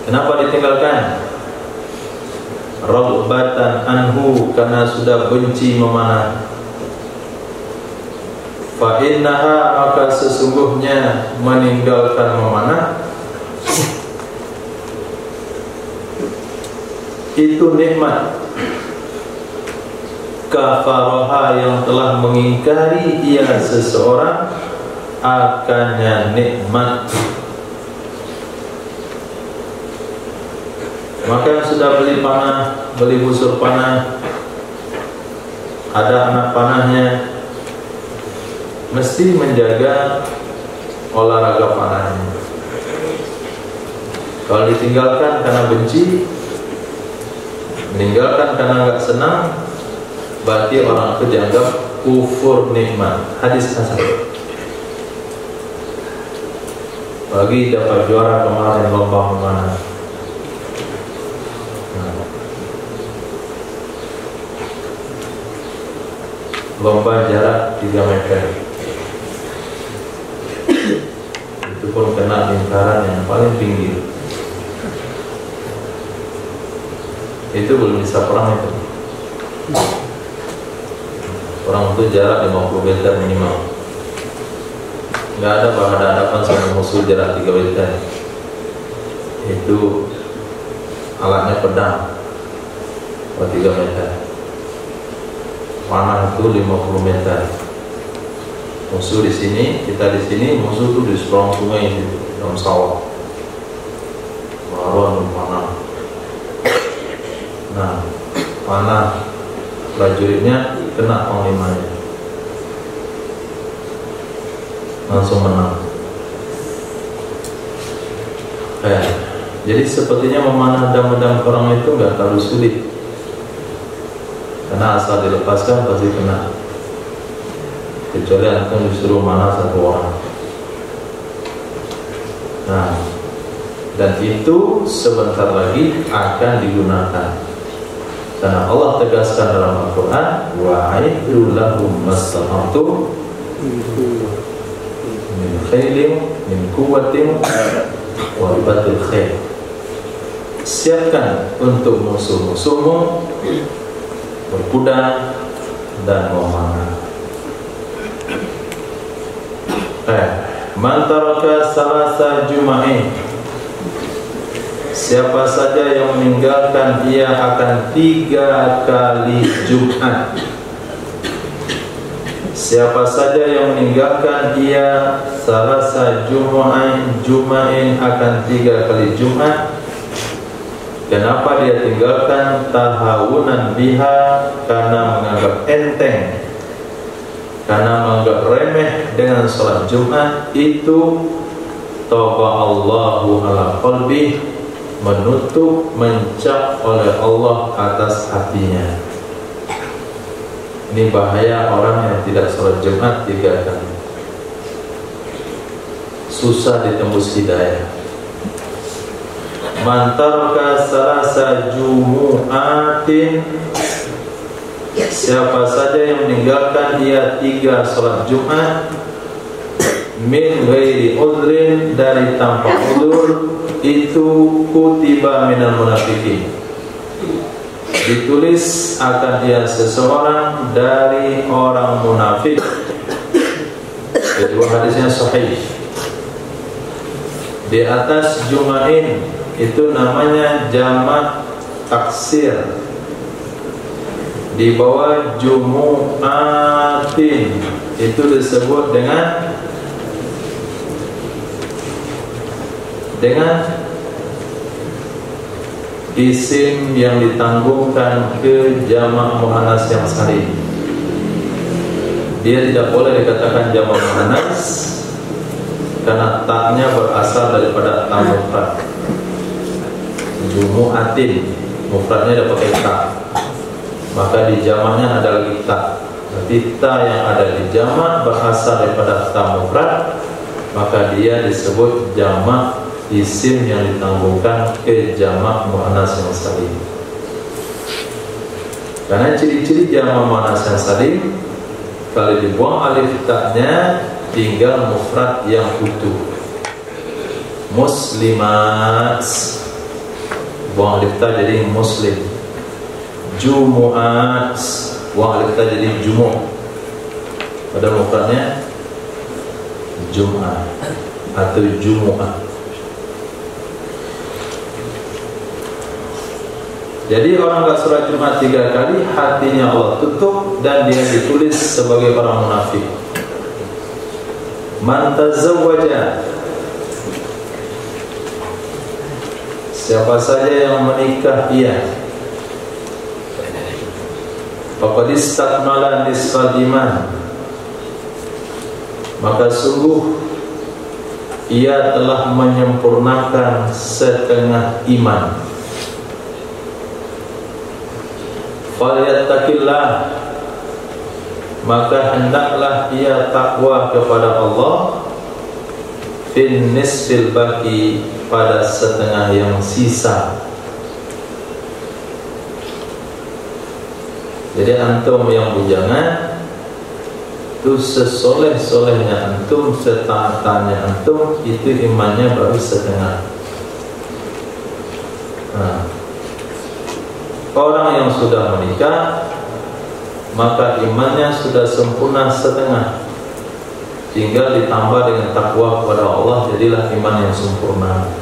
A: Kenapa ditinggalkan? Raghbatan anhu, karena sudah benci memanah. Fa innaha, maka sesungguhnya meninggalkan memanah itu nikmat. Kafaraha, yang telah mengingkari ia seseorang akannya nikmat. Maka yang sudah beli panah, beli busur panah, ada anak panahnya, mesti menjaga olahraga panahnya. Kalau ditinggalkan karena benci, meninggalkan karena nggak senang, berarti orang itu dianggap kufur nikmat. Hadis hasan. Bagi dapat juara kemarin lomba memanah. Lomba jarak 3 meter. Itu pun kena lingkaran yang paling tinggi. Itu belum bisa perang itu. Perang itu jarak 50 meter minimal. Nggak ada berhadapan sama musuh jarak 3 meter. Itu alatnya pedang 3 meter. Panah itu 50 meter. Musuh di sini, kita di sini, musuh itu di seberang sungai itu, dalam sawah. Baruan panah. Nah, panah prajuritnya kena panglimanya, langsung menang. Jadi sepertinya memanah dam-dam perang itu nggak terlalu sulit, karena asal dilepaskan pasti kena. Kecuali antum disuruh mana satu orang. Nah, dan itu sebentar lagi akan digunakan. Karena Allah tegaskan dalam Al-Quran, wa'iddu lahum mastata'tum min khailin min quwwatin wa ribatil khail. Siapkan untuk musuh-musuhmu berkuda dan memanah. Man taraka salasa juma'in, siapa saja yang meninggalkan ia akan 3 kali Jumat. Siapa saja yang meninggalkan ia salasa juma'in akan 3 kali Jumat. Kenapa dia tinggalkan? Tahawunan biha, karena menganggap enteng, karena menganggap remeh dengan sholat Jumat itu. Taba Allahu ala qalbi, menutup, mencap oleh Allah atas hatinya. Ini bahaya orang yang tidak sholat Jumat 3 kali. Susah ditembus hidayah. Mantarka salasa jumu'atin, siapa saja yang meninggalkan dia 3 sholat Jumat, min ghairi udhrin, dari tanpa udzur, itu kutiba minal munafiqin, ditulis akan dia seseorang dari orang munafik. Kedua hadisnya sahih. Di atas Juma'in itu namanya jamak taksir, di bawah jumu'atin itu disebut dengan dengan isim yang ditanggungkan ke jamak muannas yang salim. Dia tidak boleh dikatakan jamak muannas karena taknya berasal daripada ta mufrad. Jumu'atin, mufradnya ada pakai ta, maka di jamaknya ada lagi ta. Tapi ta yang ada di jamak berasal daripada ta mufrad, maka dia disebut jamak isim yang ditanggungkan ke jamak muannas yang salim. Karena ciri-ciri jamak muannas yang salim, kalau dibuang alif taknya tinggal mufrad yang utuh. Muslimat, buang alif ta jadi muslim. Jumu'at, buang alif ta jadi jumu'. Pada mufradnya jum'ah atau jumu'ah. Jadi orang enggak sholat Jumat 3 kali, hatinya Allah tutup dan dia ditulis sebagai orang munafik. Man tazawwaja, siapa saja yang menikah ia, faqad istakmala nisfal iman, maka sungguh ia telah menyempurnakan setengah iman. Falyattaqillah, maka hendaklah ia takwa kepada Allah fin nisfil baqi, pada setengah yang sisa. Jadi antum yang bujangan itu sesoleh-solehnya antum, setaat-taatnya antum, itu imannya baru setengah. Orang yang sudah menikah, maka imannya sudah sempurna setengah, tinggal ditambah dengan takwa kepada Allah, jadilah iman yang sempurna.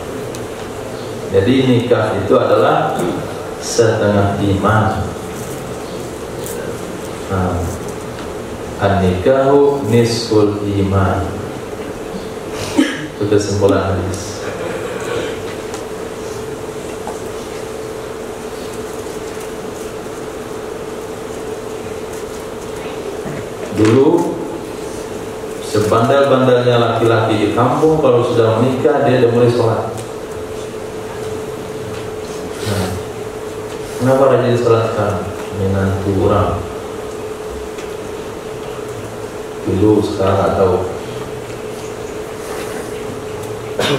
A: Jadi nikah itu adalah setengah iman. An-nikahu nisful iman. Itu kesimpulan hadis. Dulu sebandel-bandelnya laki-laki di kampung, kalau sudah menikah dia udah mulai sholat. Kenapa rajin sholat sekarang? Menantu orang. Dulu sekarang nggak tahu.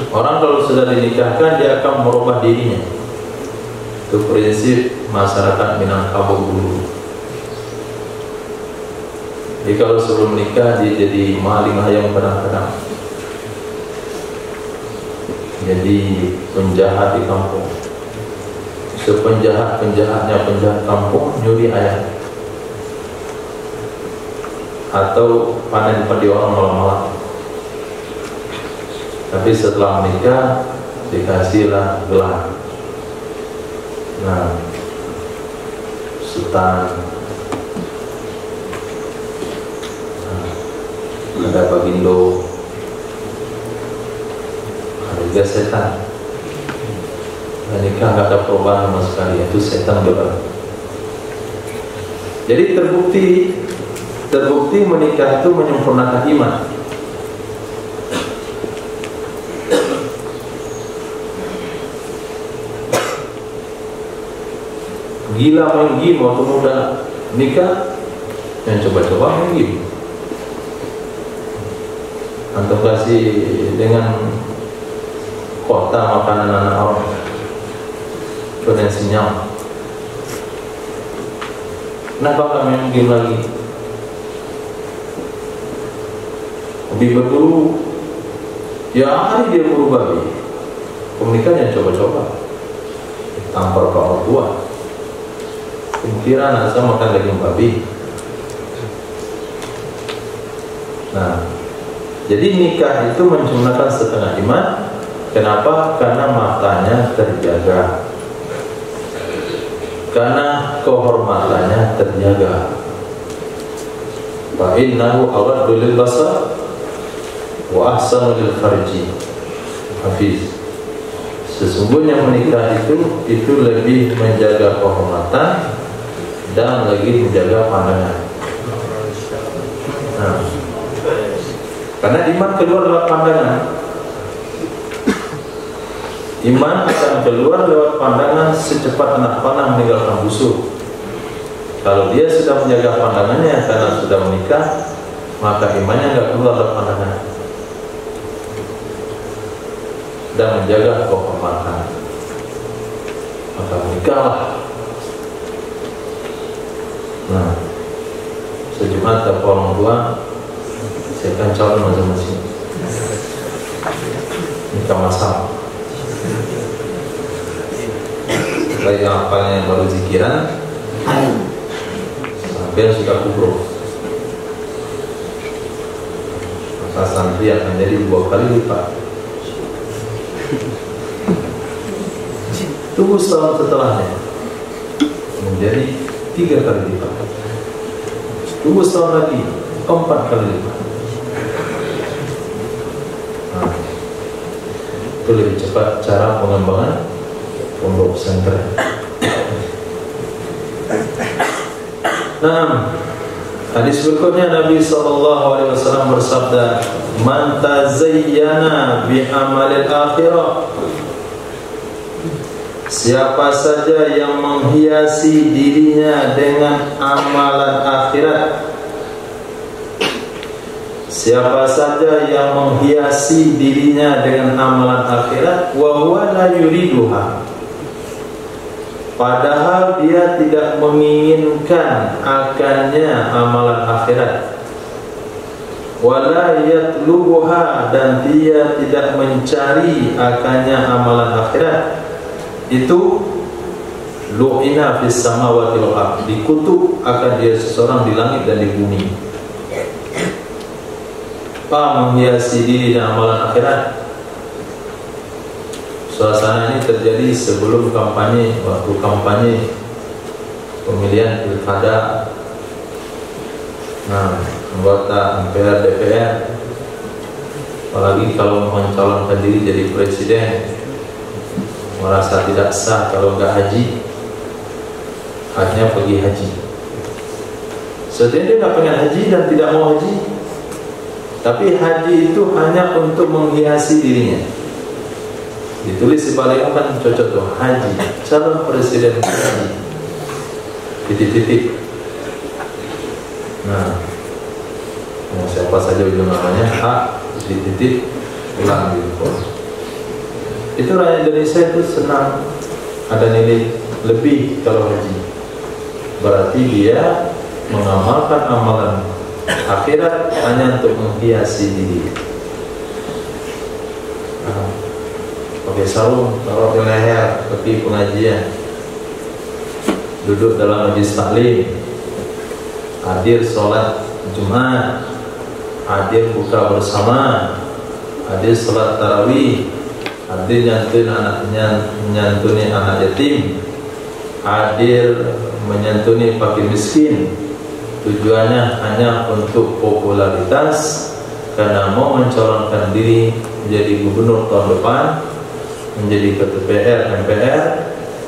A: Orang kalau sudah dinikahkan dia akan merubah dirinya. Itu prinsip masyarakat Minangkabau dulu. Jadi kalau sebelum menikah dia jadi maling ayam kadang-kadang, jadi penjahat di kampung, sepenjahat-penjahatnya penjahat kampung nyuri ayam, atau panen padi orang malam-malam. Tapi setelah menikah dikasihlah gelar, sultan, ada bagindo, ada setan. Dan nikah nggak ada perubahan sama sekali, itu setan juga. Jadi terbukti menikah itu menyempurnakan iman. Gila main game waktu muda, nikah yang coba-coba main game. Antum kasih dengan kota makanan anak orang, dengan sinyal. Kenapa gak main game lagi? Lebih berburu, ya hari dia buru babi. Pernikahannya coba-coba, tampar ke orang tua. Kira anak saya makan daging babi. Jadi nikah itu menyempurnakan setengah iman. Kenapa? Karena matanya terjaga, karena kehormatannya terjaga. Fa innahu aghaddu lil basar wa ahsanu lil farji. Hafiz. Sesungguhnya menikah itu lebih menjaga kehormatan dan lagi menjaga pandangan. Nah, karena iman keluar lewat pandangan. Iman akan keluar lewat pandangan secepat anak panah meninggalkan busuk. Kalau dia sudah menjaga pandangannya karena sudah menikah, maka imannya nggak keluar lewat pandangan dan menjaga kehormatan. Maka menikahlah. Nah, sejumat tanpa orang tua, siapkan calon masing-masing. Nikah masal. Baik yang apalnya yang baru zikiran, sampai sudah kubro. Maka santri akan jadi 2 kali lipat. Tunggu setahun setelahnya menjadi 3 kali lipat. Tunggu setahun lagi 4 kali lipat. Nah, itu lebih cepat cara pengembangan pondok pesantren. Nah, hadis berikutnya Nabi SAW bersabda, "Man tazayyana bi amalil akhirah." Siapa saja yang menghiasi dirinya dengan amalan akhirat. Siapa saja yang menghiasi dirinya dengan amalan akhirat, wa huwa la yuriduha, padahal dia tidak menginginkan akannya amalan akhirat, wala yatlubuha, dan dia tidak mencari akannya amalan akhirat, itu lu'ina fis samawati wal ardh, dikutuk akan dia seseorang di langit dan di bumi. Menghiasi diri dengan amalan akhirat. Suasana ini terjadi sebelum kampanye, waktu kampanye pemilihan pilkada. Nah, anggota MPR, DPR, apalagi kalau mencalonkan diri jadi presiden, merasa tidak sah kalau nggak haji, akhirnya pergi haji. Sebenarnya dia nggak pengen haji dan tidak mau haji, tapi haji itu hanya untuk menghiasi dirinya. Ditulis di balik kan cocok tuh, haji, calon presiden haji, titik-titik. Nah, siapa saja ujung namanya A, titik-titik, ulang gitu. Itu rakyat Indonesia itu senang, ada nilai lebih kalau haji. Berarti dia mengamalkan amalan akhirat hanya untuk menghiasi diri. Pakai sarung, taruh di leher, pergi pengajian, duduk dalam majlis taklim, hadir sholat Jumat, hadir buka bersama, hadir sholat tarawih, hadir menyantuni anak yatim, hadir menyantuni fakir miskin. Tujuannya hanya untuk popularitas, karena mau mencalonkan diri menjadi gubernur tahun depan, menjadi ketua DPR, MPR,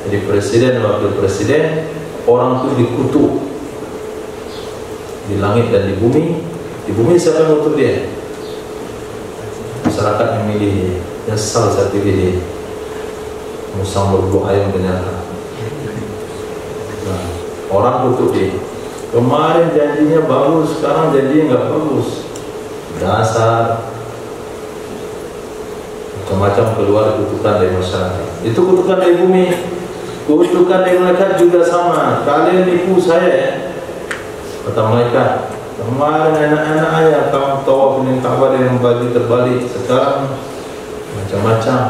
A: jadi presiden, wakil presiden. Orang itu dikutuk di langit dan di bumi. Di bumi siapa yang ngutuk dia? Masyarakat yang milih dia. Nyesal saya pilih dia. Musang berbulu ayam ternyata. Nah, orang kutuk dia. Kemarin janjinya bagus, sekarang janjinya nggak bagus. Dasar. Macam-macam keluar kutukan dari masyarakat. Itu kutukan dari bumi. Kutukan dari malaikat juga sama. Kalian nipu saya ya, kata malaikat. Kemarin enak-enak aja kamu tawaf dengan Ka'bah dengan baju terbalik. Sekarang macam-macam.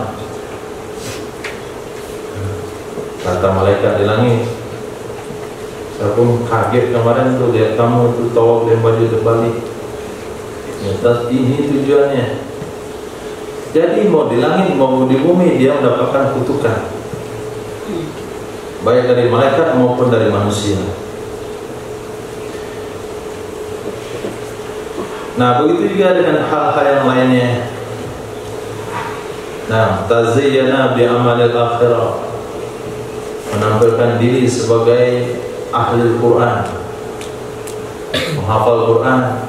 A: Kata malaikat di langit. Saya pun kaget kemarin tuh lihat kamu itu tawaf dengan baju terbalik. Ternyata ini tujuannya. Jadi mau di langit mau di bumi dia mendapatkan kutukan, baik dari malaikat maupun dari manusia. Nah, begitu juga dengan hal-hal yang lainnya. Nah, tazayyana bi amalil akhirah, menampilkan diri sebagai ahli Quran, menghafal Quran,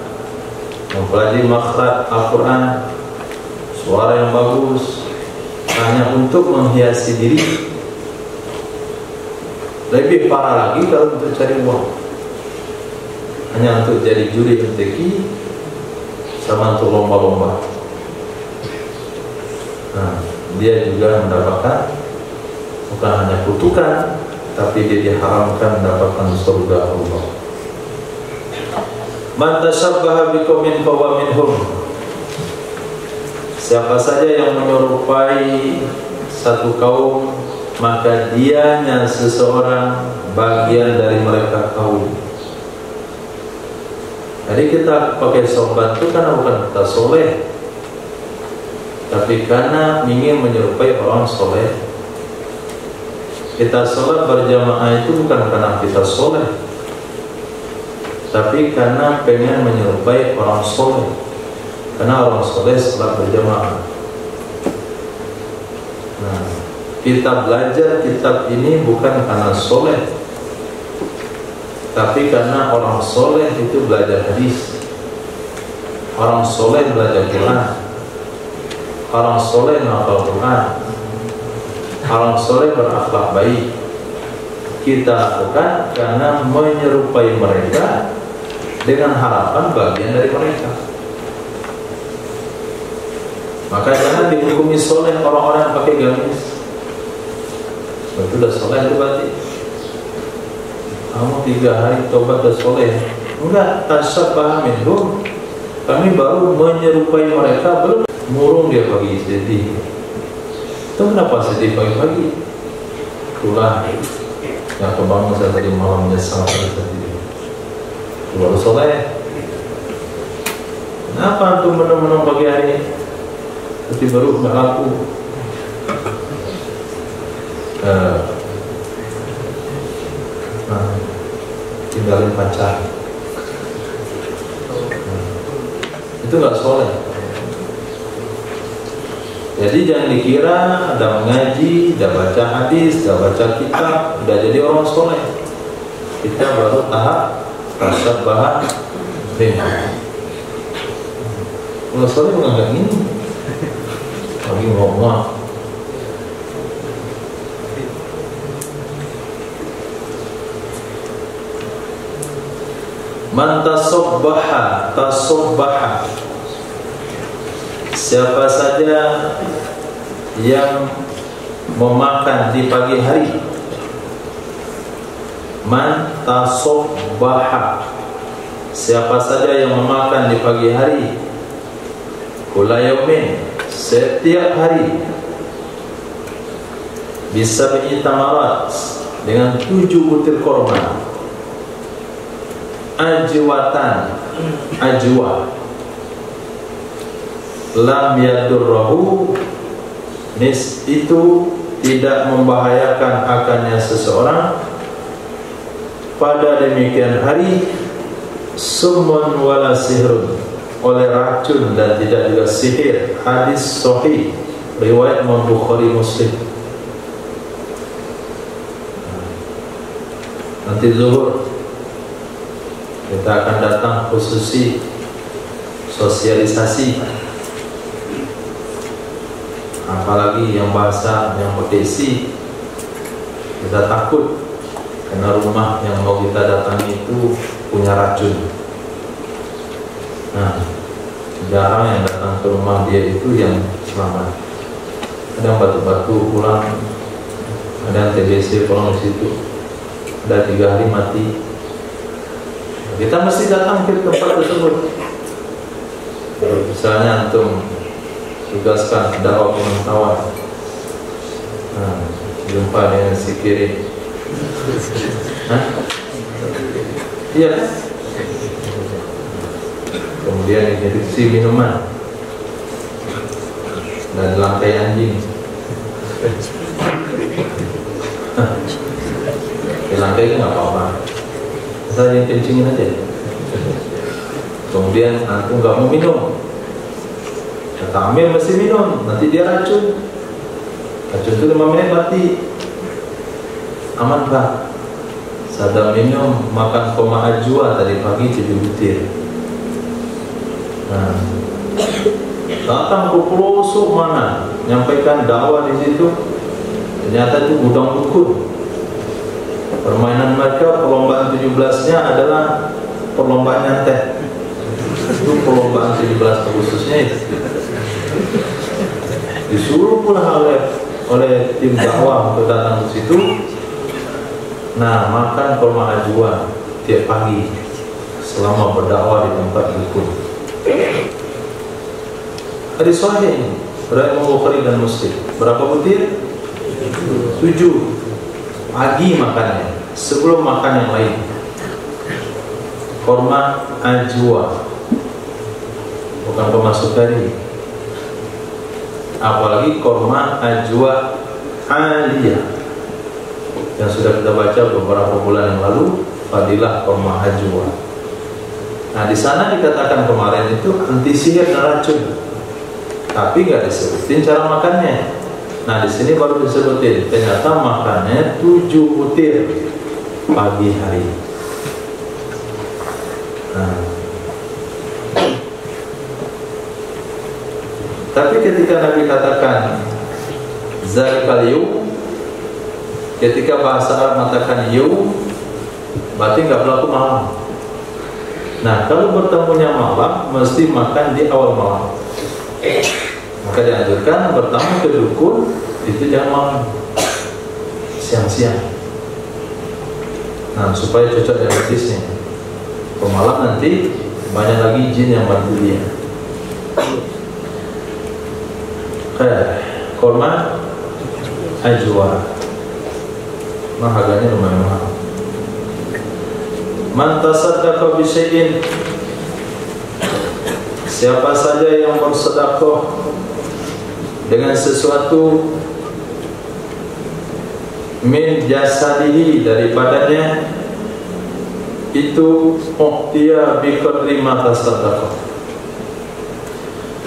A: mempelajari makhraj Al-Quran, suara yang bagus, hanya untuk menghiasi diri. Lebih parah lagi kalau untuk cari uang, hanya untuk jadi juri MTQ sama untuk lomba-lomba. Nah, dia juga mendapatkan bukan hanya kutukan, tapi dia diharamkan mendapatkan surga Allah. Man tashabbaha biqaumin fahuwa minhum. Siapa saja yang menyerupai satu kaum, maka dianya seseorang bagian dari mereka kaum. Jadi kita pakai sorban itu karena bukan kita soleh, tapi karena ingin menyerupai orang soleh. Kita sholat berjamaah itu bukan karena kita soleh, tapi karena pengen menyerupai orang soleh. Karena orang soleh sholat berjamaah. Nah, kita belajar kitab ini bukan karena soleh, tapi karena orang soleh itu belajar hadis, orang soleh belajar Quran, orang soleh menghafal Quran, orang soleh berakhlak baik. Kita lakukan karena menyerupai mereka dengan harapan bagian dari mereka. Maka jangan dihukumi soleh orang-orang yang pakai gamis. Itu udah soleh itu berarti kamu 3 hari tobat udah soleh. Enggak, tasyabbaha minhum, kami baru menyerupai mereka, belum. Murung dia pagi sedih. Itu kenapa sedih pagi-pagi? Itulah yang kebangun saya tadi malam menyesal tadi. Baru soleh. Kenapa antum menung-menung pagi hari? Tapi baru nggak laku. Tinggalin pacar. Itu nggak soleh. Jadi jangan dikira ada mengaji, ada baca hadis, ada baca kitab, udah jadi orang soleh. Kita baru tahap tasyabbaha minhum. Kalau soleh bukan kayak gini. Lagi ngomong. Man tasabbaha, tasabbaha. Siapa saja yang memakan di pagi hari. Man tasabbaha. Siapa saja yang memakan di pagi hari. Kula yaumin, setiap hari. Bisa tamarat, dengan 7 butir korma. Ajwatan, ajwa. Lam yadurrahu, nis itu tidak membahayakan akannya seseorang pada demikian hari. Summun wala sihrun, oleh racun dan tidak juga sihir. Hadis sahih riwayat Imam Bukhari Muslim. Nanti zuhur kita akan datang khususi sosialisasi, apalagi yang bahasa yang pakai isi. Kita takut karena rumah yang mau kita datangi itu punya racun. Nah, jarang yang datang ke rumah dia itu yang selamat. Ada yang batu-batu pulang, ada yang TBC pulang di situ, ada 3 hari mati. Kita mesti datang ke tempat tersebut. Misalnya antum tugaskan dakwah pemantauan, nah, jumpa dengan si kiri. Iya. Kemudian introduksi minuman dan lantai anjing. Di lantai itu nggak apa-apa, asal yang kencingin aja. Kemudian antum nggak mau minum, kata Amir mesti minum, nanti dia racun. Nah, contoh 5 menit mati, aman Pak. Sadar minum makan koma ajwa tadi pagi 7 butir. Nah, datang ke pelosok mana, nyampaikan dakwah di situ, ternyata itu gudang dukun. Permainan mereka perlombaan 17-nya adalah perlombaan nyantet. Itu perlombaan 17 Agustusnya itu. Disuruh pula oleh tim dakwah untuk datang ke situ. Nah, makan kurma ajwa tiap pagi selama berdakwah di tempat dukun. Hadis sahih riwayat Bukhari dan Muslim. Berapa butir? 7 pagi makannya sebelum makan yang lain. Kurma ajwa, bukan kurma sukari. Apalagi kurma ajwa aliyah yang sudah kita baca beberapa bulan yang lalu, fadilah kurma ajwa. Nah, di sana dikatakan kemarin itu anti sihir dan racun, tapi nggak disebutin cara makannya. Nah, di sini baru disebutin, ternyata makannya 7 butir pagi hari. Nah, tapi ketika Nabi katakan zalikal yawm, ketika bahasa Arab mengatakan yawm, berarti nggak berlaku malam. Nah, kalau bertemunya malam, mesti makan di awal malam. Maka dianjurkan bertamu ke dukun itu jangan malam, siang-siang. Nah, supaya cocok dengan hadisnya. Pemalam nanti banyak lagi jin yang bantu dia. Kurma ajwa, nah harganya lumayan mahal. Man tasaddaqa bi syai'in, siapa saja yang bersedekah dengan sesuatu, min jasadihi, dari badannya, itu uqtiya bi qadri ma tasaddaqa,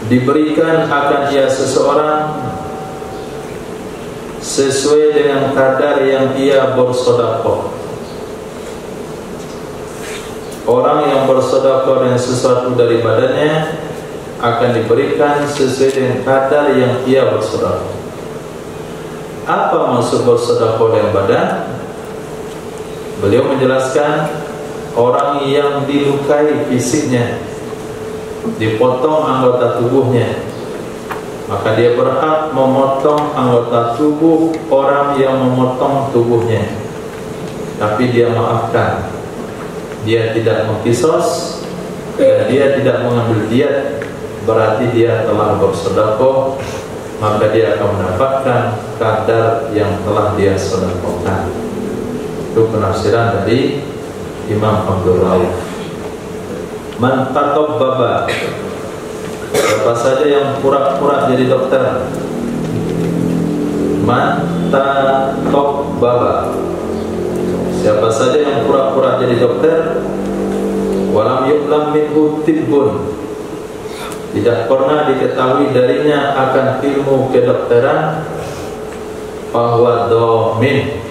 A: diberikan akan ia seseorang sesuai dengan kadar yang ia bersedekah. Orang yang bersedekah dengan sesuatu dari badannya akan diberikan sesuai dengan kadar yang ia bersedekah. Apa maksud bersedekah dengan badan? Beliau menjelaskan, orang yang dilukai fisiknya, dipotong anggota tubuhnya, maka dia berhak memotong anggota tubuh orang yang memotong tubuhnya, tapi dia maafkan. Dia tidak mengkisos dan dia tidak mengambil diat, berarti dia telah bersedekah, maka dia akan mendapatkan kadar yang telah dia sedekahkan. Itu penafsiran dari Imam Abdul Rauf. Man taqabbaba, siapa saja yang pura-pura jadi dokter. Man taqabbaba, siapa saja yang pura-pura jadi dokter, walam yu'lam minhu tibbun, tidak pernah diketahui darinya akan ilmu kedokteran, bahwa domin,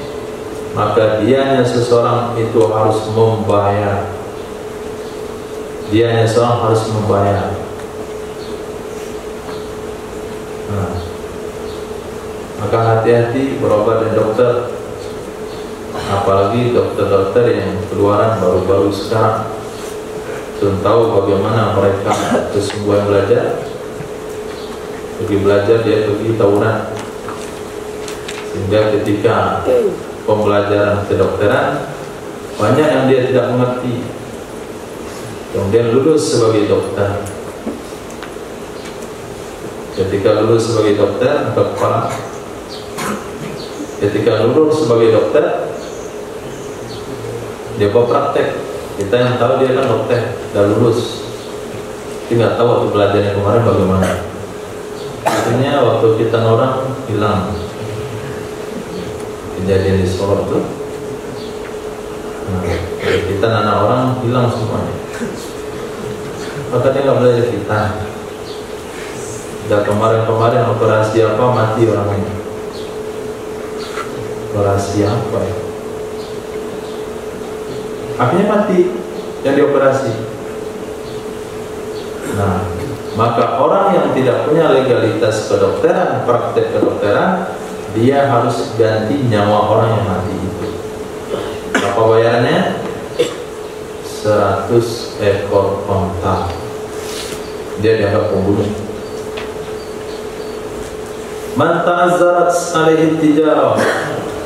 A: maka dianya seseorang itu harus membayar. Dianya seseorang harus membayar. Nah, maka hati-hati berobat dengan dokter, apalagi dokter-dokter yang keluaran baru-baru sekarang. Belum tahu bagaimana mereka sesungguhnya belajar. Pergi belajar, dia pergi tawuran, sehingga ketika pembelajaran kedokteran banyak yang dia tidak mengerti. Kemudian lulus sebagai dokter. Ketika lulus sebagai dokter, kepala. Ketika lulus sebagai dokter, dia bawa praktek. Kita yang tahu dia kan dokter, dah lulus. Kita nggak tahu waktu belajarnya kemarin bagaimana. Akhirnya waktu kita orang hilang. Kejadian di Solo itu, nah, kita anak orang hilang semuanya. Maka dia nggak belajar kita. Dan kemarin operasi apa mati orangnya. Operasi apa ya? Akhirnya mati yang dioperasi. Nah, maka orang yang tidak punya legalitas kedokteran, praktek kedokteran, dia harus ganti nyawa orang yang mati itu. Apa bayarannya? 100 ekor onta. Dia dianggap pembunuh. Man ta'azzarat alaihi tijarah.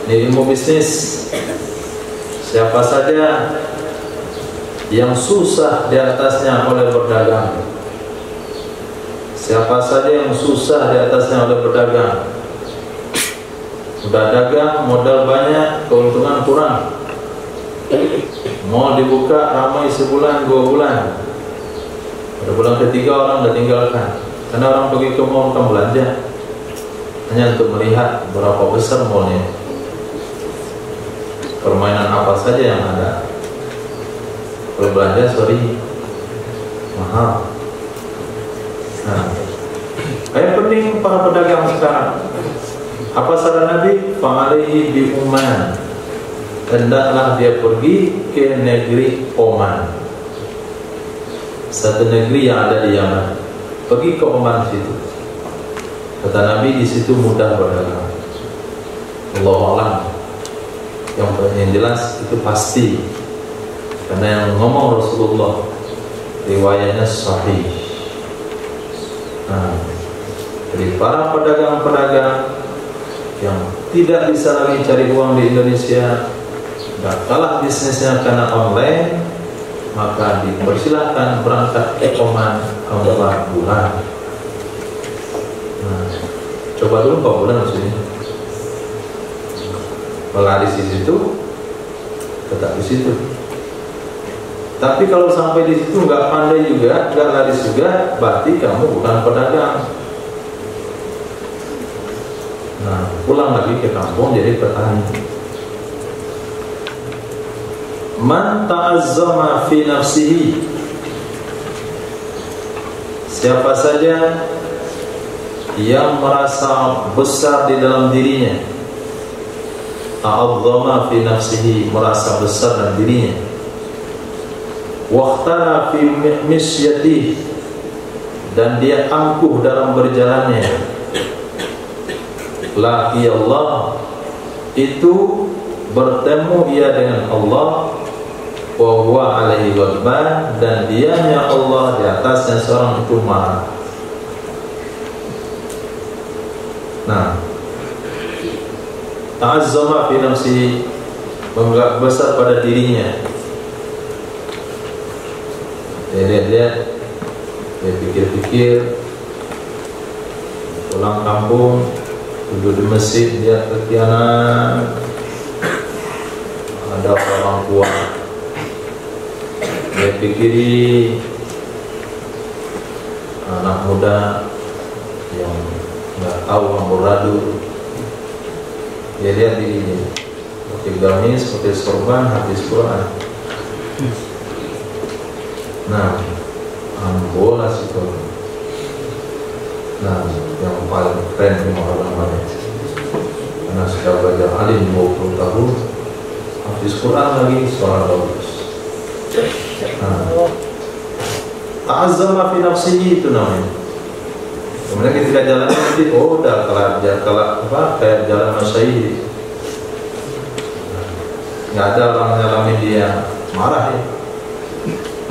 A: Ini ilmu bisnis. Siapa saja yang susah di atasnya oleh berdagang, siapa saja yang susah di atasnya oleh berdagang, udah dagang modal banyak, keuntungan kurang, mau dibuka ramai sebulan 2 bulan, pada bulan ketiga orang udah tinggalkan, karena orang pergi ke mall kan belanja hanya untuk melihat berapa besar mallnya, permainan apa saja yang ada. Kalau belanja mahal. Nah, kayak penting para pedagang sekarang. Apa saran Nabi? Fa'alaihi bi Oman. Hendaklah dia pergi ke negeri Oman, satu negeri yang ada di Yaman. Pergi ke Oman situ. Kata Nabi, di situ mudah berdagang. Allahu a'lam. Yang jelas itu pasti, karena yang ngomong Rasulullah, riwayatnya sahih. Nah, jadi para pedagang-pedagang yang tidak bisa lagi cari uang di Indonesia, sudah kalah bisnisnya karena online, maka dipersilahkan berangkat ke Oman 4 bulan. Nah, coba dulu 4 bulan maksudnya. Pelaris di situ, tetap di situ. Tapi kalau sampai di situ nggak pandai juga, nggak laris juga, berarti kamu bukan pedagang. Nah, pulang lagi ke kampung jadi petani. Man ta'azzama fi nafsihi. Siapa saja yang merasa besar di dalam dirinya, ta'azzama fi nafsihi, merasa besar dalam dirinya, waqtana fi misyatihi, dan dia angkuh dalam berjalannya, laqi Allah, itu bertemu ia dengan Allah, wa huwa alaihi ghadban, dan dianya Allah di atasnya seorang itu marah. Nah, ta'azzama fi nafsihi, bangga besar pada dirinya. Dia lihat-lihat, dia pikir-pikir, pulang kampung, duduk di masjid, dia ke kanan, ada orang tua, dia pikiri anak muda yang nggak tahu amburadul. Dia lihat dirinya pakai gamis, pakai sorban, habis Quran. Nah, ambola situ. Nah, yang paling keren di mana-mana. Karena sudah belajar alim 20 tahun, habis Quran lagi, suara bagus. Nah, ta'azzama fi nafsihi itu namanya. Kemudian ketika jalan nanti, oh udah kayak jalan Masyaih. Nggak ada orang nyalami dia, marah ya.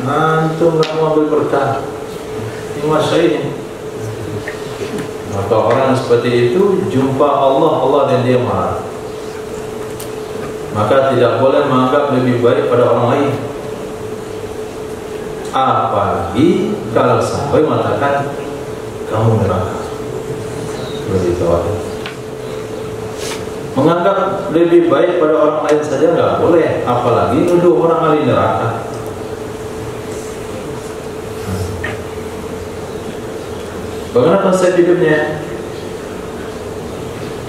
A: Antum nggak mau ambil berkah, ini Masyaih. Maka orang seperti itu jumpa Allah dan dia marah. Maka tidak boleh menganggap lebih baik pada orang lain. Apalagi kalau sampai mengatakan kamu neraka. Lebih khawatir. Menganggap lebih baik pada orang lain saja nggak boleh, apalagi nuduh orang lain neraka. Bagaimana konsep hidupnya?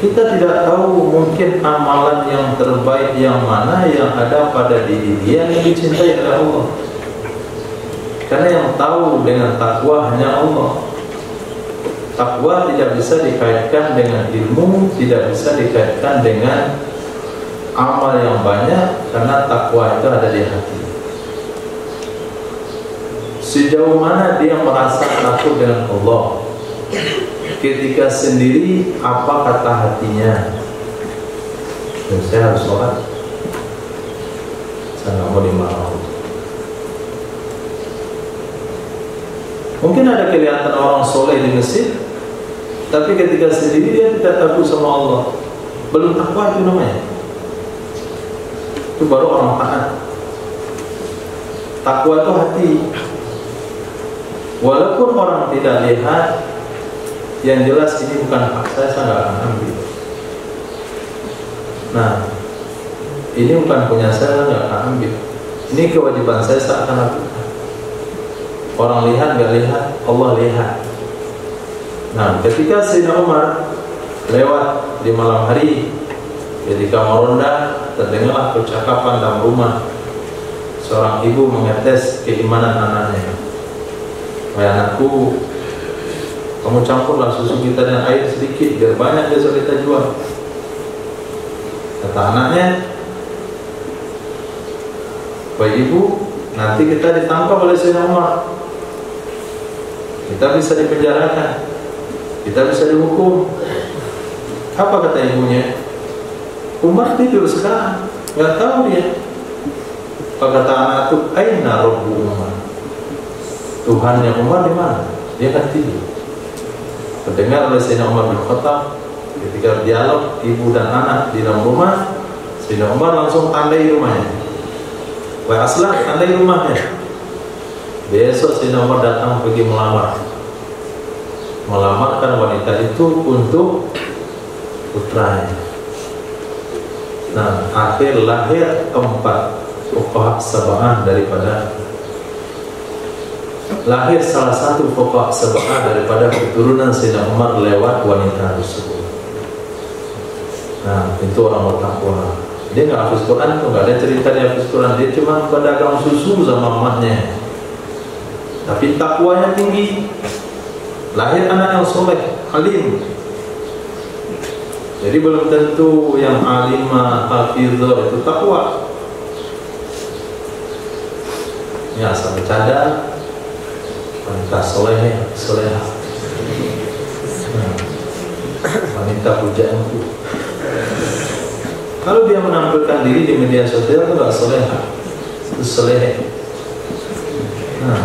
A: Kita tidak tahu, mungkin amalan yang terbaik yang mana yang ada pada diri dia yang dicintai oleh Allah. Karena yang tahu dengan takwa hanya Allah. Takwa tidak bisa dikaitkan dengan ilmu, tidak bisa dikaitkan dengan amal yang banyak karena takwa itu ada di hati. Sejauh mana dia merasa takut dengan Allah ketika sendiri, apa kata hatinya? Saya harus sholat, saya nggak mau dimarah. Mungkin ada kelihatan orang soleh di masjid, tapi ketika sendiri dia tidak takut sama Allah. Belum takwa itu namanya. Itu baru orang taat. Takwa itu hati. Walaupun orang tidak lihat, yang jelas ini bukan hak saya nggak akan ambil. Nah, ini bukan punya saya nggak akan ambil. Ini kewajiban saya akan lakukan. Orang lihat nggak lihat, Allah lihat. Nah, ketika Sayyidina Umar lewat di malam hari, ketika meronda, terdengarlah percakapan dalam rumah. Seorang ibu mengetes keimanan anaknya. Wahai anakku, kamu campurlah susu kita dengan air sedikit, biar banyak besok kita jual. Kata anaknya, wahai ibu, nanti kita ditangkap oleh Sayyidina Umar. Kita bisa dipenjarakan, kita bisa dihukum. Apa kata ibunya? Umar tidur sekarang, nggak tahu dia. Apa kata anak itu? Aina Rabbu Umar? Tuhannya Umar di mana? Dia kan tidur. Terdengar oleh Sayyidina Umar bin Khattab ketika dialog ibu dan anak di dalam rumah. Sayyidina Umar langsung tandai rumahnya. Wahai Aslah, tandai rumahnya. Besok Sayyidina Umar datang pergi melamarkan wanita itu untuk putranya. Nah, akhir lahir 4 fuqaha sab'ah daripada lahir salah satu fuqaha sab'ah daripada keturunan Sayyidina Umar lewat wanita tersebut. Nah, itu orang bertakwa. Dia nggak hafaz Quran, tuh nggak ada cerita dia hafaz Quran. Dia cuma pedagang susu sama emaknya. Tapi takwanya tinggi. Lahir anak yang soleh, alim. Jadi belum tentu yang alimah, hafizah itu takwa. Ya, asal bercanda. Wanita soleha. Wanita pujaanku. Kalau dia menampilkan diri di media sosial itu nggak soleha, itu solehe. Nah,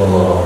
A: Allah.